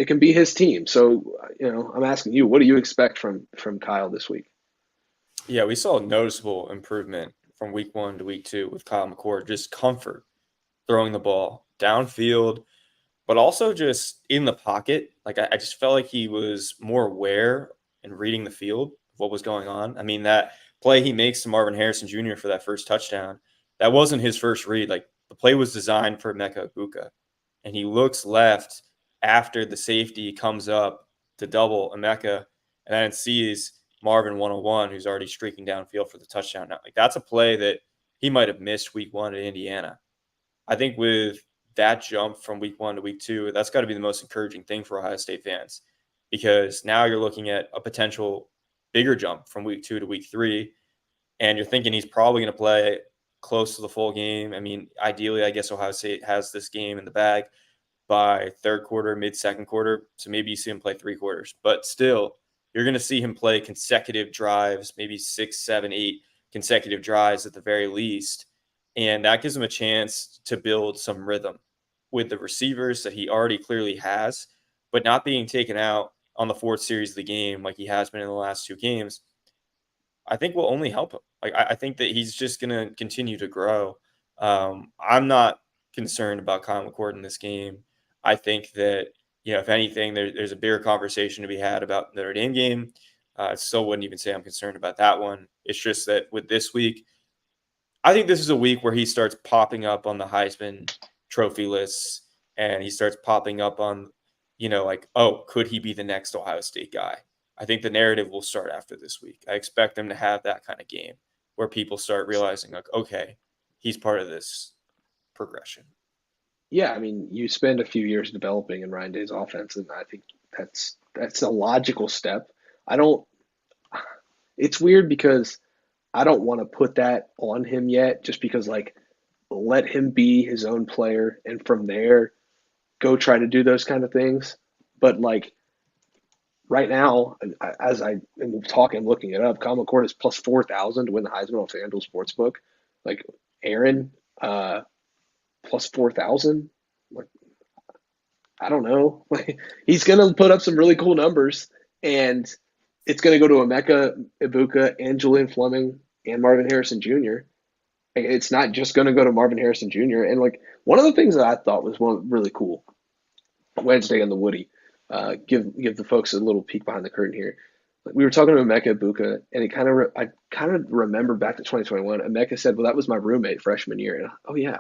can be his team. So I'm asking you, what do you expect from Kyle this week? Yeah, we saw a noticeable improvement from week 1 to week 2 with Kyle McCord. Just comfort throwing the ball downfield, but also just in the pocket. Like I just felt like he was more aware and reading the field of what was going on. I mean, that play he makes to Marvin Harrison Jr. for that first touchdown, that wasn't his first read. Like the play was designed for Emeka Egbuka, and he looks left after the safety comes up to double Emeka, and then sees Marvin 101, who's already streaking downfield for the touchdown. Now, like that's a play that he might have missed week 1 at Indiana. I think with that jump from week 1 to week 2, that's got to be the most encouraging thing for Ohio State fans, because now you're looking at a potential bigger jump from week 2 to week 3, and you're thinking he's probably going to play close to the full game. I mean, ideally, I guess Ohio State has this game in the bag by third quarter, mid second quarter. So maybe you see him play 3 quarters, but still, you're going to see him play consecutive drives, maybe 6, 7, 8 consecutive drives at the very least. And that gives him a chance to build some rhythm with the receivers that he already clearly has, but not being taken out on the 4th series of the game like he has been in the last 2 games, I think will only help him. Like I think that he's just going to continue to grow. I'm not concerned about Kyle McCord in this game. I think that if anything, there's a bigger conversation to be had about the Notre Dame game. I still wouldn't even say I'm concerned about that one. It's just that with this week, I think this is a week where he starts popping up on the Heisman Trophy lists, and he starts popping up on, like, oh, could he be the next Ohio State guy? I think the narrative will start after this week. I expect them to have that kind of game where people start realizing, like, okay, he's part of this progression. Yeah, I mean, you spend a few years developing in Ryan Day's offense, and I think that's a logical step. I don't. It's weird because I don't want to put that on him yet, just because like let him be his own player, and from there go try to do those kind of things. But like right now, as I am talking, looking it up, Kyle McCord is plus 4,000 to win the Heisman on FanDuel Sportsbook. Like Aaron, plus 4,000. Like I don't know. Like he's gonna put up some really cool numbers, and it's gonna go to Emeka Ibuka and Julian Fleming and Marvin Harrison Jr. It's not just gonna go to Marvin Harrison Jr. And like one of the things that I thought was really cool Wednesday on the Woody. Give the folks a little peek behind the curtain here. Like, we were talking to Emeka Ibuka, and I kind of remember back to 2021. Emeka said, "Well, that was my roommate freshman year." And oh yeah,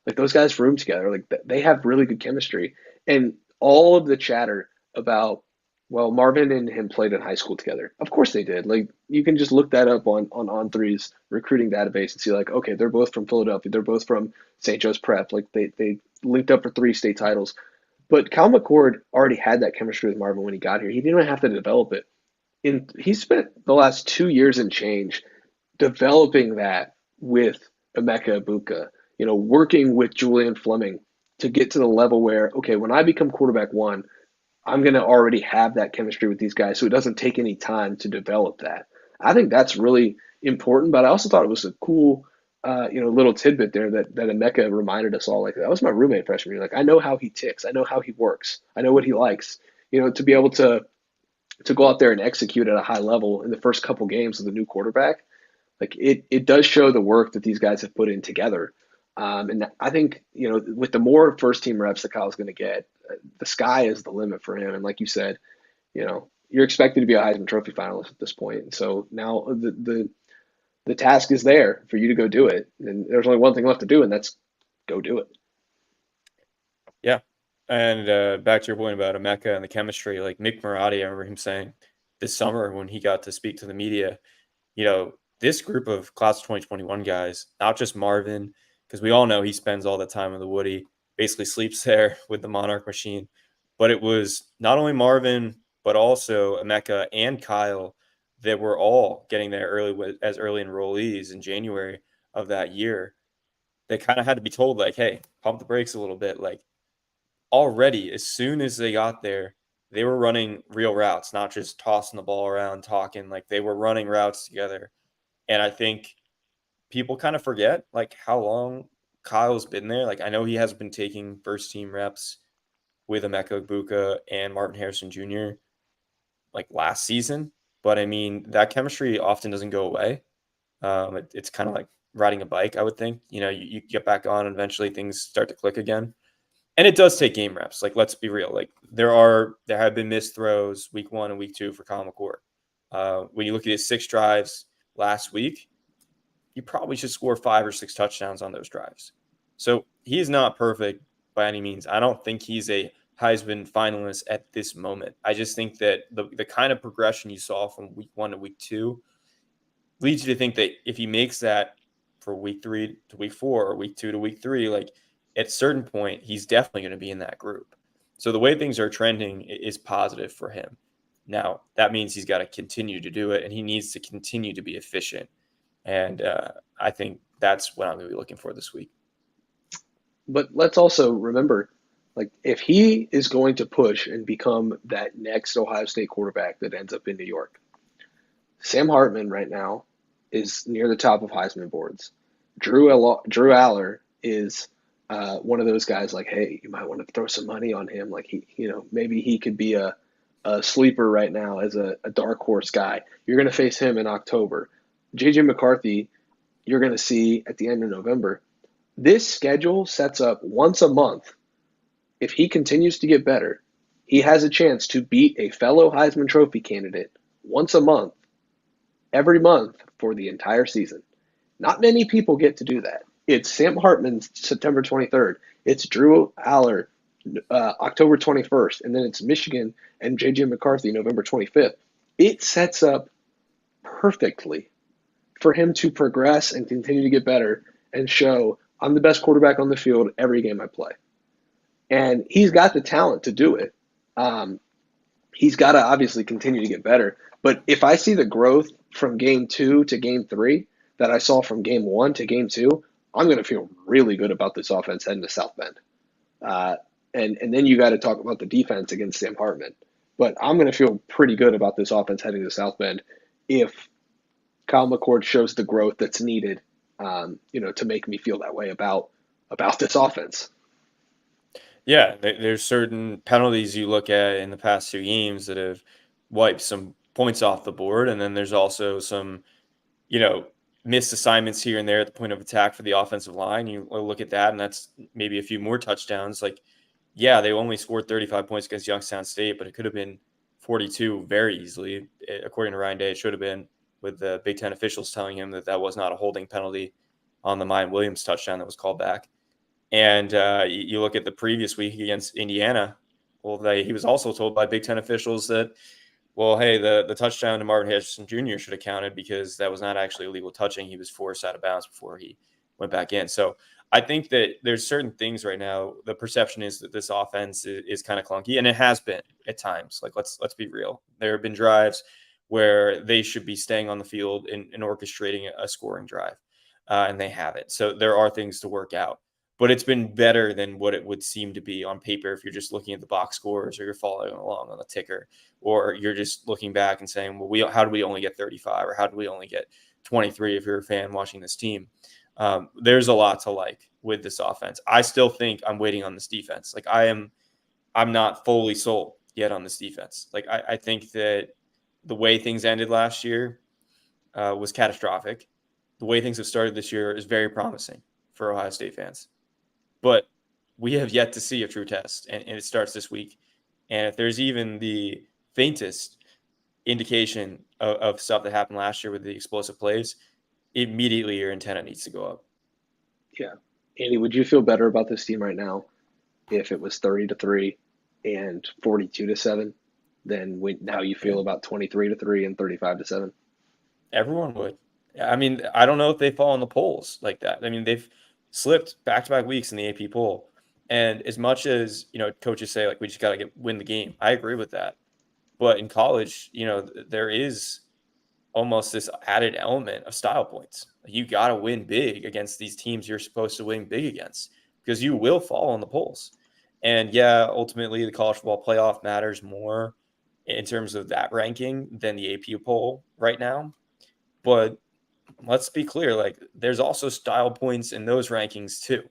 like those guys room together. Like they have really good chemistry. And all of the chatter about, well, Marvin and him played in high school together. Of course they did. Like you can just look that up on3's recruiting database and see like, okay, they're both from Philadelphia. They're both from St. Joe's Prep. Like they linked up for 3 state titles. But Kyle McCord already had that chemistry with Marvin when he got here. He didn't even have to develop it. He spent the last 2 years and change developing that with Emeka Ibuka, working with Julian Fleming to get to the level where, okay, when I become quarterback 1, I'm going to already have that chemistry with these guys, so it doesn't take any time to develop that. I think that's really important, but I also thought it was a cool, little tidbit there that Emeka reminded us all. Like that was my roommate freshman year. Like I know how he ticks, I know how he works, I know what he likes. To be able to to go out there and execute at a high level in the first couple games of the new quarterback, like it does show the work that these guys have put in together. And I think, with the more first team reps that Kyle's going to get, the sky is the limit for him. And like you said, you're expected to be a Heisman Trophy finalist at this point. And so now the task is there for you to go do it. And there's only one thing left to do, and that's go do it. Yeah. And back to your point about Emeka and the chemistry, like Mick Marotti, I remember him saying this summer when he got to speak to the media, this group of class of 2021 guys, not just Marvin, because we all know he spends all the time in the Woody, basically sleeps there with the Monarch machine. But it was not only Marvin, but also Emeka and Kyle that were all getting there as early enrollees in January of that year. They kind of had to be told, like, hey, pump the brakes a little bit. Like, already, as soon as they got there, they were running real routes, not just tossing the ball around, talking. Like, they were running routes together. And I think people kind of forget, like, how long Kyle's been there. Like, I know he has been taking first team reps with Emeka Egbuka and Martin Harrison Jr. like last season. But I mean, that chemistry often doesn't go away. It's kind of like riding a bike, I would think. You get back on and eventually things start to click again. And it does take game reps. Like, let's be real. Like, there have been missed throws week 1 and week 2 for Kyle McCord. When you look at his 6 drives last week, you probably should score 5 or 6 touchdowns on those drives. So he's not perfect by any means. I don't think he's a Heisman finalist at this moment. I just think that the kind of progression you saw from week 1 to week 2 leads you to think that if he makes that for week 3 to week 4 or week 2 to week 3, like at a certain point, he's definitely going to be in that group. So the way things are trending is positive for him. Now, that means he's got to continue to do it, and he needs to continue to be efficient. And I think that's what I'm going to be looking for this week. But let's also remember, like, if he is going to push and become that next Ohio State quarterback that ends up in New York, Sam Hartman right now is near the top of Heisman boards. Drew Aller is one of those guys, like, hey, you might want to throw some money on him. Like, maybe he could be a sleeper right now as a dark horse guy. You're going to face him in October. J.J. McCarthy, you're going to see at the end of November. This schedule sets up once a month. If he continues to get better, he has a chance to beat a fellow Heisman Trophy candidate once a month, every month for the entire season. Not many people get to do that. It's Sam Hartman, September 23rd. It's Drew Aller, October 21st. And then it's Michigan and J.J. McCarthy, November 25th. It sets up perfectly for him to progress and continue to get better and show I'm the best quarterback on the field every game I play. And he's got the talent to do it. He's got to obviously continue to get better. But if I see the growth from game 2 to game 3 that I saw from game 1 to game 2, I'm going to feel really good about this offense heading to South Bend. And then you got to talk about the defense against Sam Hartman. But I'm going to feel pretty good about this offense heading to South Bend if Kyle McCord shows the growth that's needed, to make me feel that way about this offense. Yeah, there's certain penalties you look at in the past 2 games that have wiped some points off the board, and then there's also some, missed assignments here and there at the point of attack for the offensive line. You look at that, and that's maybe a few more touchdowns. Like, yeah, they only scored 35 points against Youngstown State, but it could have been 42 very easily. According to Ryan Day, it should have been, with the Big Ten officials telling him that was not a holding penalty on the Mayan Williams touchdown that was called back. And you look at the previous week against Indiana. Well, he was also told by Big Ten officials that, well, hey, the touchdown to Marvin Harrison Jr. should have counted because that was not actually illegal touching. He was forced out of bounds before he went back in. So I think that there's certain things right now. The perception is that this offense is kind of clunky, and it has been at times. Like, let's be real. There have been drives where they should be staying on the field and orchestrating a scoring drive, and they haven't. So there are things to work out. But it's been better than what it would seem to be on paper if you're just looking at the box scores or you're following along on the ticker, or you're just looking back and saying, well, how do we only get 35 or how do we only get 23 if you're a fan watching this team? There's a lot to like with this offense. I still think I'm waiting on this defense. Like, I'm not fully sold yet on this defense. Like I think that the way things ended last year was catastrophic. The way things have started this year is very promising for Ohio State fans. But we have yet to see a true test, and it starts this week. And if there's even the faintest indication of stuff that happened last year with the explosive plays, immediately your antenna needs to go up. Yeah. Andy, would you feel better about this team right now if it was 30-3 and 42-7 than how you feel about 23-3 and 35-7? Everyone would. I mean, I don't know if they fall in the polls like that. I mean, they've slipped back-to-back weeks in the AP poll. And as much as, coaches say, like, we just got to win the game, I agree with that. But in college, there is almost this added element of style points. You got to win big against these teams you're supposed to win big against because you will fall in the polls. And yeah, ultimately the college football playoff matters more in terms of that ranking than the AP poll right now. But let's be clear, like there's also style points in those rankings too.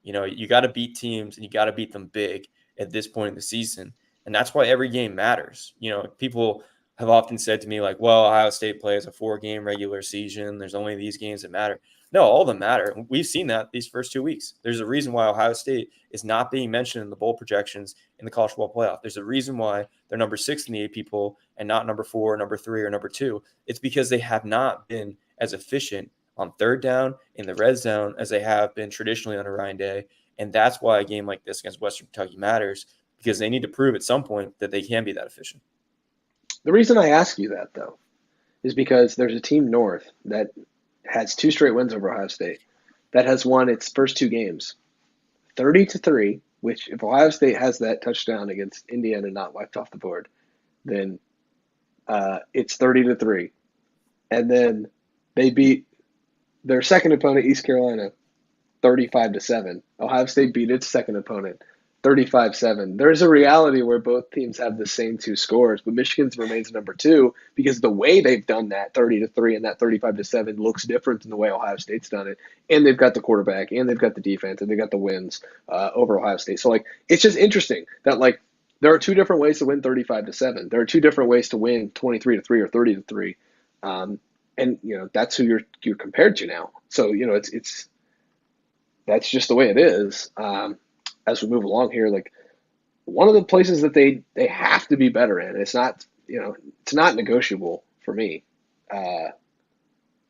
You got to beat teams and you got to beat them big at this point in the season. And that's why every game matters. People have often said to me, like, well, Ohio State plays a 4-game regular season. There's only these games that matter. No, all of them matter. We've seen that these first 2 weeks. There's a reason why Ohio State is not being mentioned in the bowl projections in the college football playoff. There's a reason why they're number 6 in the AP poll and not number 4, number 3, or number 2. It's because they have not been as efficient on third down in the red zone as they have been traditionally under Ryan Day. And that's why a game like this against Western Kentucky matters, because they need to prove at some point that they can be that efficient. The reason I ask you that, though, is because there's a team north that has 2 straight wins over Ohio State that has won its first 2 games 30-3, which if Ohio State has that touchdown against Indiana not wiped off the board, then it's 30-3. And then they beat their second opponent, East Carolina, 35-7. Ohio State beat its second opponent 35-7. There's a reality where both teams have the same 2 scores, but Michigan's remains number 2 because the way they've done that 30-3 and that 35-7 looks different than the way Ohio State's done it. And they've got the quarterback and they've got the defense and they've got the wins over Ohio State. So it's just interesting that there are 2 different ways to win 35-7. There are 2 different ways to win 23-3 or 30-3. And that's who you're compared to now. So it's that's just the way it is. As we move along here, one of the places that they have to be better in, it's not negotiable for me,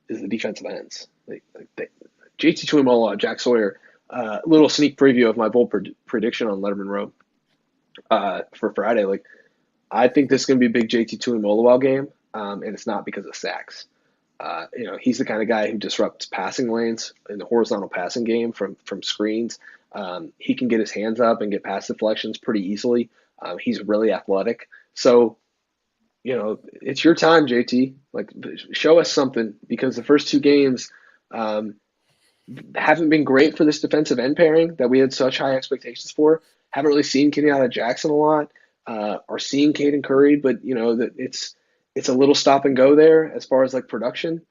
is the defensive ends. JT Tuimoloau, Jack Sawyer, little sneak preview of my bold prediction on Lettermen Row for Friday. I think this is going to be a big JT Tuimoloau game, and it's not because of sacks. He's the kind of guy who disrupts passing lanes in the horizontal passing game from screens. He can get his hands up and get pass deflections pretty easily. He's really athletic. So, it's your time, JT. Show us something, because the first 2 games haven't been great for this defensive end pairing that we had such high expectations for. Haven't really seen Kenyatta Jackson a lot, or seen Caden Curry, but that it's a little stop and go there as far as production.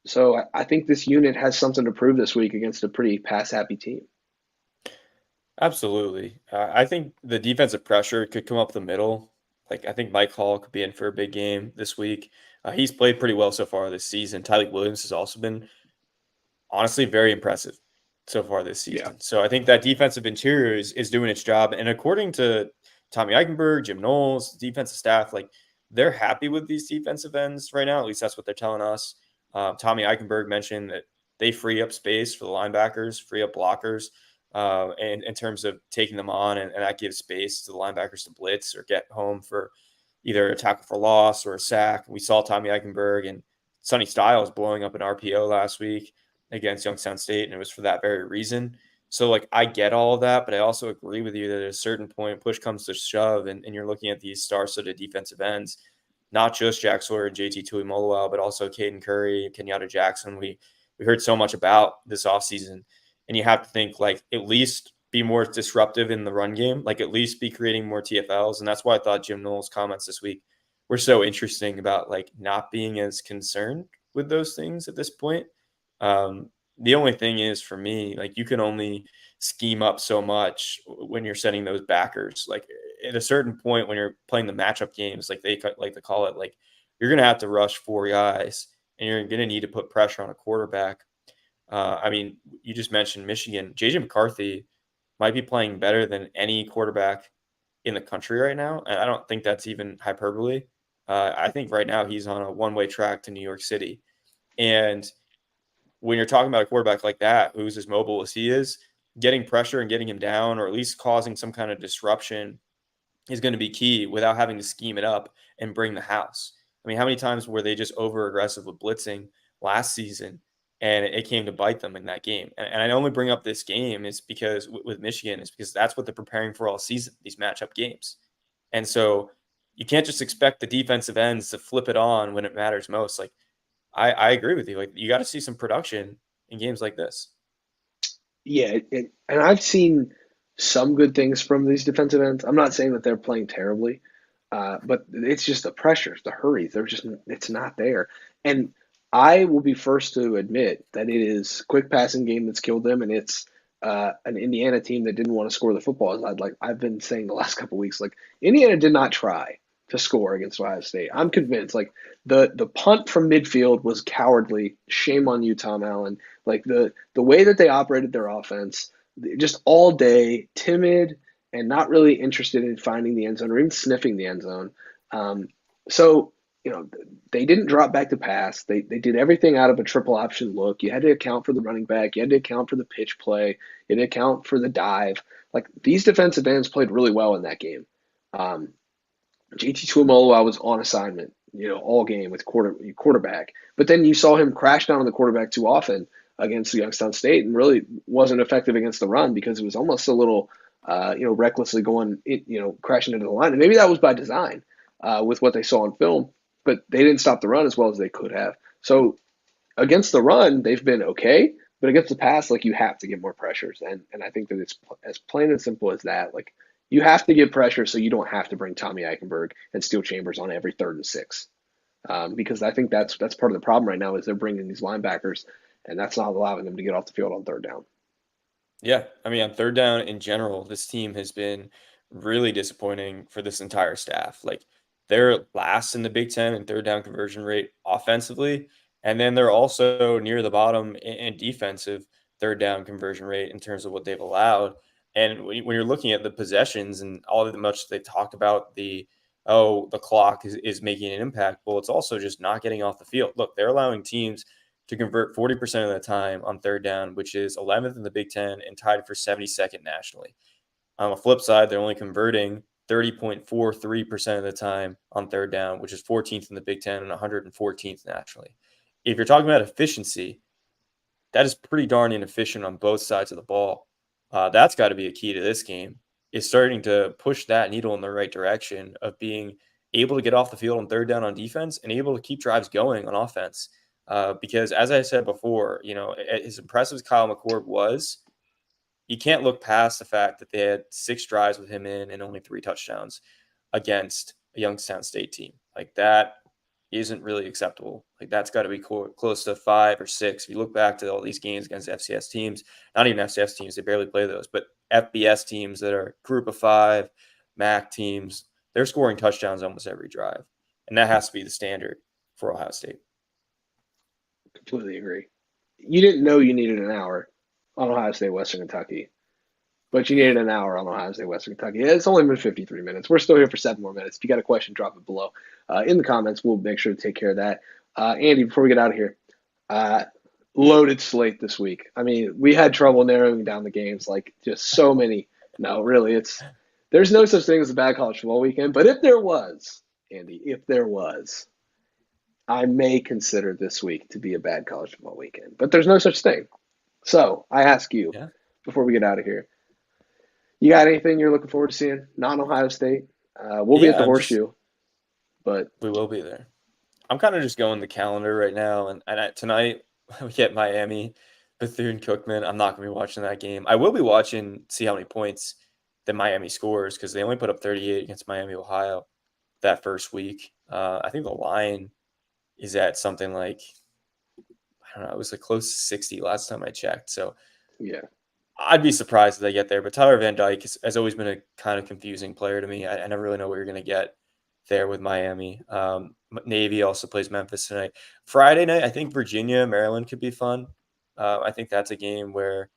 So I think this unit has something to prove this week against a pretty pass happy team. Absolutely. I think the defensive pressure could come up the middle. I think Mike Hall could be in for a big game this week. He's played pretty well so far this season. Tyleik Williams has also been honestly very impressive so far this season. Yeah. So I think that defensive interior is doing its job. And according to Tommy Eichenberg, Jim Knowles, defensive staff, they're happy with these defensive ends right now. At least that's what they're telling us. Tommy Eichenberg mentioned that they free up space for the linebackers, free up blockers, and in terms of taking them on, and that gives space to the linebackers to blitz or get home for either a tackle for loss or a sack. We saw Tommy Eichenberg and Sonny Styles blowing up an RPO last week against Youngstown State, and it was for that very reason. So, I get all of that, but I also agree with you that at a certain point, push comes to shove, and you're looking at these star-studded defensive ends, not just Jack Sawyer and JT Tuimoloau, but also Caden Curry, Kenyatta Jackson. We heard so much about this offseason, and you have to think, at least be more disruptive in the run game, at least be creating more TFLs, and that's why I thought Jim Knowles' comments this week were so interesting about, not being as concerned with those things at this point. The only thing is, for me, you can only scheme up so much when you're setting those backers. at a certain point when you're playing the matchup games, like they like to call it, like you're going to have to rush 4 guys and you're going to need to put pressure on a quarterback. I mean, you just mentioned Michigan. JJ McCarthy might be playing better than any quarterback in the country right now. And I don't think that's even hyperbole. I think right now he's on a one-way track to New York City. And when you're talking about a quarterback like that, who's as mobile as he is, getting pressure and getting him down, or at least causing some kind of disruption, is going to be key without having to scheme it up and bring the house. I mean, how many times were they just over aggressive with blitzing last season, and it came to bite them in that game? And I only bring up this game is because with Michigan is because that's what they're preparing for all season, these matchup games. And so you can't just expect the defensive ends to flip it on when it matters most. Like I agree with you. Like you got to see some production in games like this. Yeah, and I've seen some good things from these defensive ends. I'm not saying that they're playing terribly, but it's just the pressures, the hurries. They're just it's not there. And I will be first to admit that it is quick passing game that's killed them, and it's an Indiana team that didn't want to score the football. As I've been saying the last couple of weeks, like Indiana did not try to score against Ohio State. I'm convinced. Like the punt from midfield was cowardly. Shame on you, Tom Allen. Like the way that they operated their offense, just all day, timid and not really interested in finding the end zone or even sniffing the end zone. So they didn't drop back to pass. They did everything out of a triple option look. You had to account for the running back. You had to account for the pitch play. You had to account for the dive. Like these defensive ends played really well in that game. JT Tuimoloau was on assignment, all game with quarterback. But then you saw him crash down on the quarterback too often against Youngstown State, and really wasn't effective against the run because it was almost a little, recklessly going, crashing into the line. And maybe that was by design with what they saw on film. But they didn't stop the run as well as they could have. So against the run, they've been okay. But against the pass, like you have to get more pressures, and I think that it's as plain and simple as that. Like you have to get pressure so you don't have to bring Tommy Eichenberg and Steel Chambers on every 3rd and 6, because I think that's part of the problem right now is they're bringing these linebackers, and that's not allowing them to get off the field on 3rd down. Yeah, I mean, on 3rd down in general, this team has been really disappointing for this entire staff. Like they're last in the Big Ten in 3rd down conversion rate offensively, and then they're also near the bottom in defensive 3rd down conversion rate in terms of what they've allowed. And when you're looking at the possessions and all of the much they talked about the clock is making an impact. Well, it's also just not getting off the field. Look, they're allowing teams to convert 40% of the time on 3rd down, which is 11th in the Big Ten and tied for 72nd nationally. On the flip side, they're only converting 30.43% of the time on 3rd down, which is 14th in the Big Ten and 114th nationally. If you're talking about efficiency, that is pretty darn inefficient on both sides of the ball. That's got to be a key to this game, is starting to push that needle in the right direction of being able to get off the field on 3rd down on defense and able to keep drives going on offense. Because as I said before, as impressive as Kyle McCord was, you can't look past the fact that they had 6 drives with him in and only 3 touchdowns against a Youngstown State team. Like that isn't really acceptable. Like that's got to be close to 5 or 6. If you look back to all these games against FCS teams, not even FCS teams, they barely play those, but FBS teams that are group of 5, MAC teams, they're scoring touchdowns almost every drive. And that has to be the standard for Ohio State. Completely agree. You didn't know you needed an hour on Ohio State, Western Kentucky, but you needed an hour on Ohio State, Western Kentucky. It's only been 53 minutes. We're still here for 7 more minutes. If you got a question, drop it below in the comments. We'll make sure to take care of that. Andy, before we get out of here, loaded slate this week. I mean, we had trouble narrowing down the games, like just so many. No, really, there's no such thing as a bad college football weekend. But if there was, Andy, I may consider this week to be a bad college football weekend. But there's no such thing. So I ask you, before we get out of here, you got anything you're looking forward to seeing? Non-Ohio State. We'll be at the Horseshoe, but we will be there. I'm kind of just going the calendar right now, and tonight we get Miami, Bethune-Cookman. I'm not going to be watching that game. I will be watching, see how many points that Miami scores because they only put up 38 against Miami, Ohio that first week. I think the line is at something like, I don't know, it was like close to 60 last time I checked. So yeah, I'd be surprised if they get there, but Tyler Van Dyke has always been a kind of confusing player to me. I never really know what you're going to get there with Miami. Navy also plays Memphis tonight. Friday night, I think Virginia, Maryland could be fun. I think that's a game where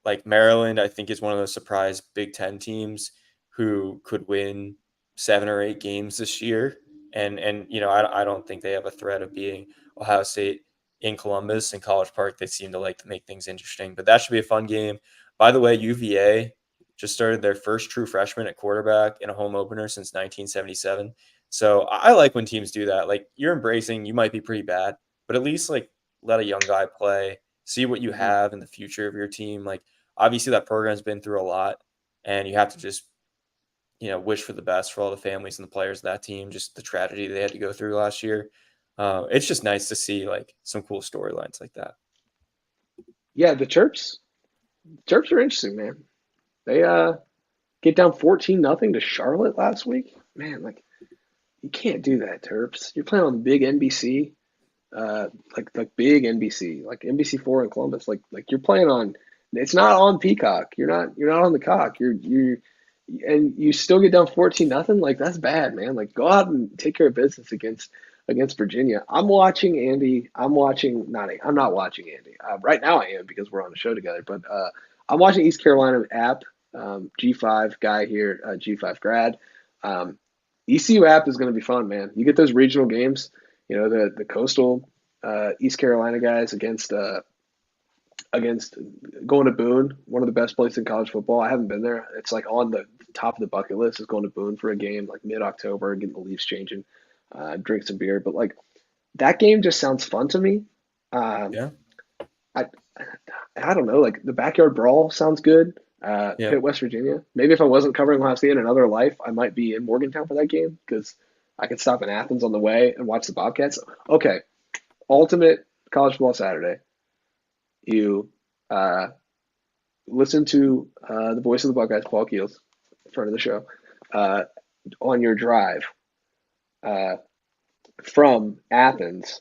like Maryland, I think is one of those surprise Big Ten teams who could win 7 or 8 games this year. And I don't think they have a threat of beating Ohio State in Columbus and College Park. They seem to like to make things interesting, but that should be a fun game. By the way, UVA just started their first true freshman at quarterback in a home opener since 1977. So I like when teams do that. Like you're embracing, you might be pretty bad, but at least like let a young guy play, see what you Mhm. have in the future of your team. Like obviously that program's been through a lot, and you have to just wish for the best for all the families and the players of that team. Just the tragedy they had to go through last year. It's just nice to see like some cool storylines like that. Yeah, the Terps are interesting, man. They get down 14-0 to Charlotte last week. Man, like you can't do that, Terps. You're playing on the big NBC, like big NBC, like NBC4 in Columbus. Like you're playing on. It's not on Peacock. You're not on the cock. And you still get down 14-0. Like that's bad, man. Like go out and take care of business against Virginia. I'm watching Andy. I'm not watching Andy. Right now I am because we're on the show together. But I'm watching East Carolina app. G5 guy here, G5 grad. Um, ECU app is going to be fun, man. You get those regional games. The coastal East Carolina guys against going to Boone, one of the best places in college football. I haven't been there. It's like on the top of the bucket list is going to Boone for a game like mid-October, getting the leaves changing, drink some beer. But like that game just sounds fun to me. Um, Yeah. I I don't know. Like the backyard brawl sounds good. Yeah. Pitt, West Virginia. Maybe if I wasn't covering Ohio State in another life, I might be in Morgantown for that game because I could stop in Athens on the way and watch the Bobcats. Okay, ultimate college football Saturday. You uh, listen to the voice of the Buckeyes, Paul Keels, in front of the show, uh, on your drive uh, from Athens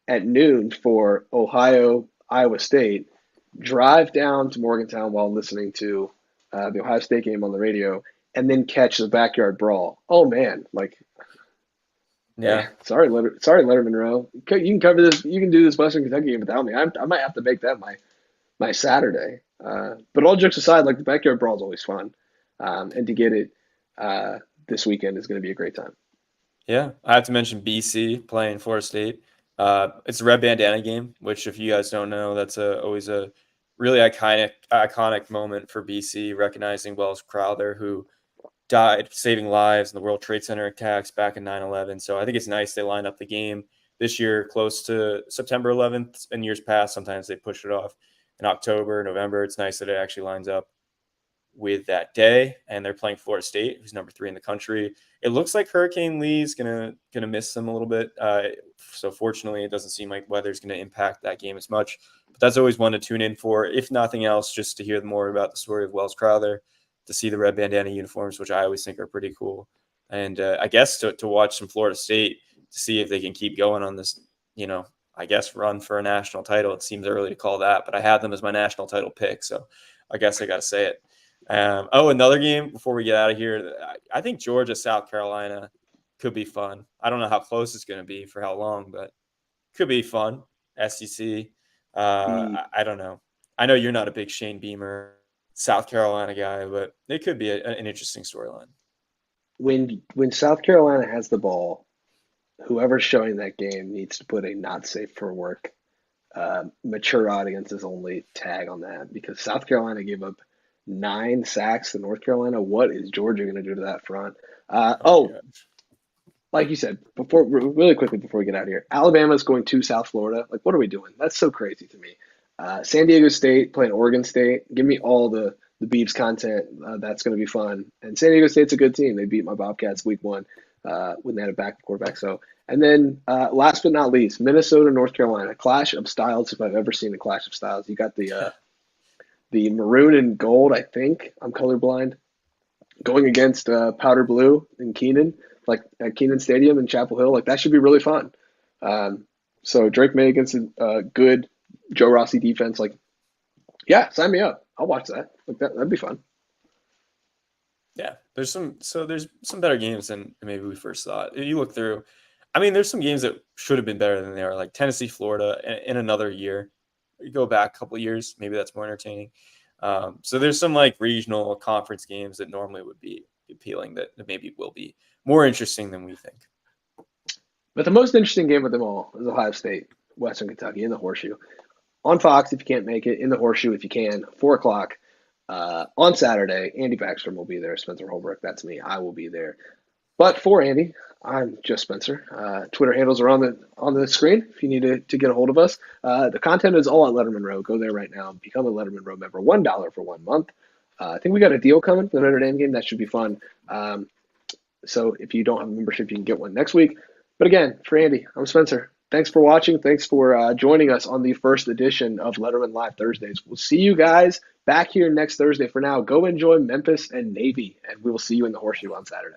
at noon for Ohio, Iowa State. Drive down to Morgantown while listening to the Ohio State game on the radio, and then catch the backyard brawl. Oh man, like man, Yeah. sorry, Lettermen Row. You can cover this. You can do this Western Kentucky game without me. I might have to make that my Saturday. But all jokes aside, like the backyard brawl is always fun, and to get it this weekend is going to be a great time. Yeah. I have to mention BC playing Florida State. It's a red bandana game, which if you guys don't know, that's always a really iconic moment for BC, recognizing Wells Crowther, who died saving lives in the World Trade Center attacks back in 9/11. So I think it's nice they lined up the game this year close to September 11th. In years past, sometimes they push it off in October, November. It's nice that it actually lines up with that day, and they're playing Florida State, who's number 3 in the country. It looks like Hurricane Lee's gonna miss them a little bit. So fortunately, it doesn't seem like weather's gonna impact that game as much. But that's always one to tune in for, if nothing else, just to hear more about the story of Wells Crowther, to see the red bandana uniforms, which I always think are pretty cool, and I guess to watch some Florida State to see if they can keep going on this, I guess run for a national title. It seems early to call that, but I had them as my national title pick, so I guess I got to say it. Another game before we get out of here. I think Georgia, South Carolina could be fun. I don't know how close it's going to be for how long, but could be fun. SEC. The I don't know. I know you're not a big Shane Beamer, South Carolina guy, but it could be an interesting storyline. when South Carolina has the ball, whoever's showing that game needs to put a not safe for work mature audiences only tag on that because South Carolina gave up 9 sacks to North Carolina. What is Georgia going to do to that front? Oh my god. Like you said, before really quickly before we get out of here, Alabama's going to South Florida. Like, what are we doing? That's so crazy to me. San Diego State playing Oregon State. Give me all the Beavs content. That's going to be fun. And San Diego State's a good team. They beat my Bobcats week 1 when they had a backup quarterback. So, and then last but not least, Minnesota, North Carolina, clash of styles. If I've ever seen a clash of styles, you got the maroon and gold. I think I'm colorblind. Going against powder blue in Keenan, like at Keenan Stadium in Chapel Hill, like that should be really fun. So Drake May against a good Joe Rossi defense, like Yeah, sign me up. I'll watch that. Like that'd be fun. Yeah, there's some better games than maybe we first thought. If you look through, I mean, there's some games that should have been better than they are, like Tennessee, Florida, in another year. You go back a couple of years, maybe that's more entertaining. So there's some like regional conference games that normally would be appealing that maybe will be more interesting than we think. But the most interesting game of them all is Ohio State, Western Kentucky in the Horseshoe. On Fox if you can't make it, in the Horseshoe if you can, 4 o'clock on Saturday. Andy Backstrom will be there. Spencer Holbrook, that's me. I will be there. But for Andy, I'm just Spencer. Twitter handles are on the screen if you need to get a hold of us. The content is all at Lettermen Row. Go there right now. Become a Lettermen Row member. $1 for 1 month. I think we got a deal coming for the Notre Dame game. That should be fun. So if you don't have a membership, you can get one next week. But again, for Andy, I'm Spencer. Thanks for watching. Thanks for joining us on the first edition of Lettermen Live Thursdays. We'll see you guys back here next Thursday. For now, go enjoy Memphis and Navy, and we will see you in the Horseshoe on Saturday.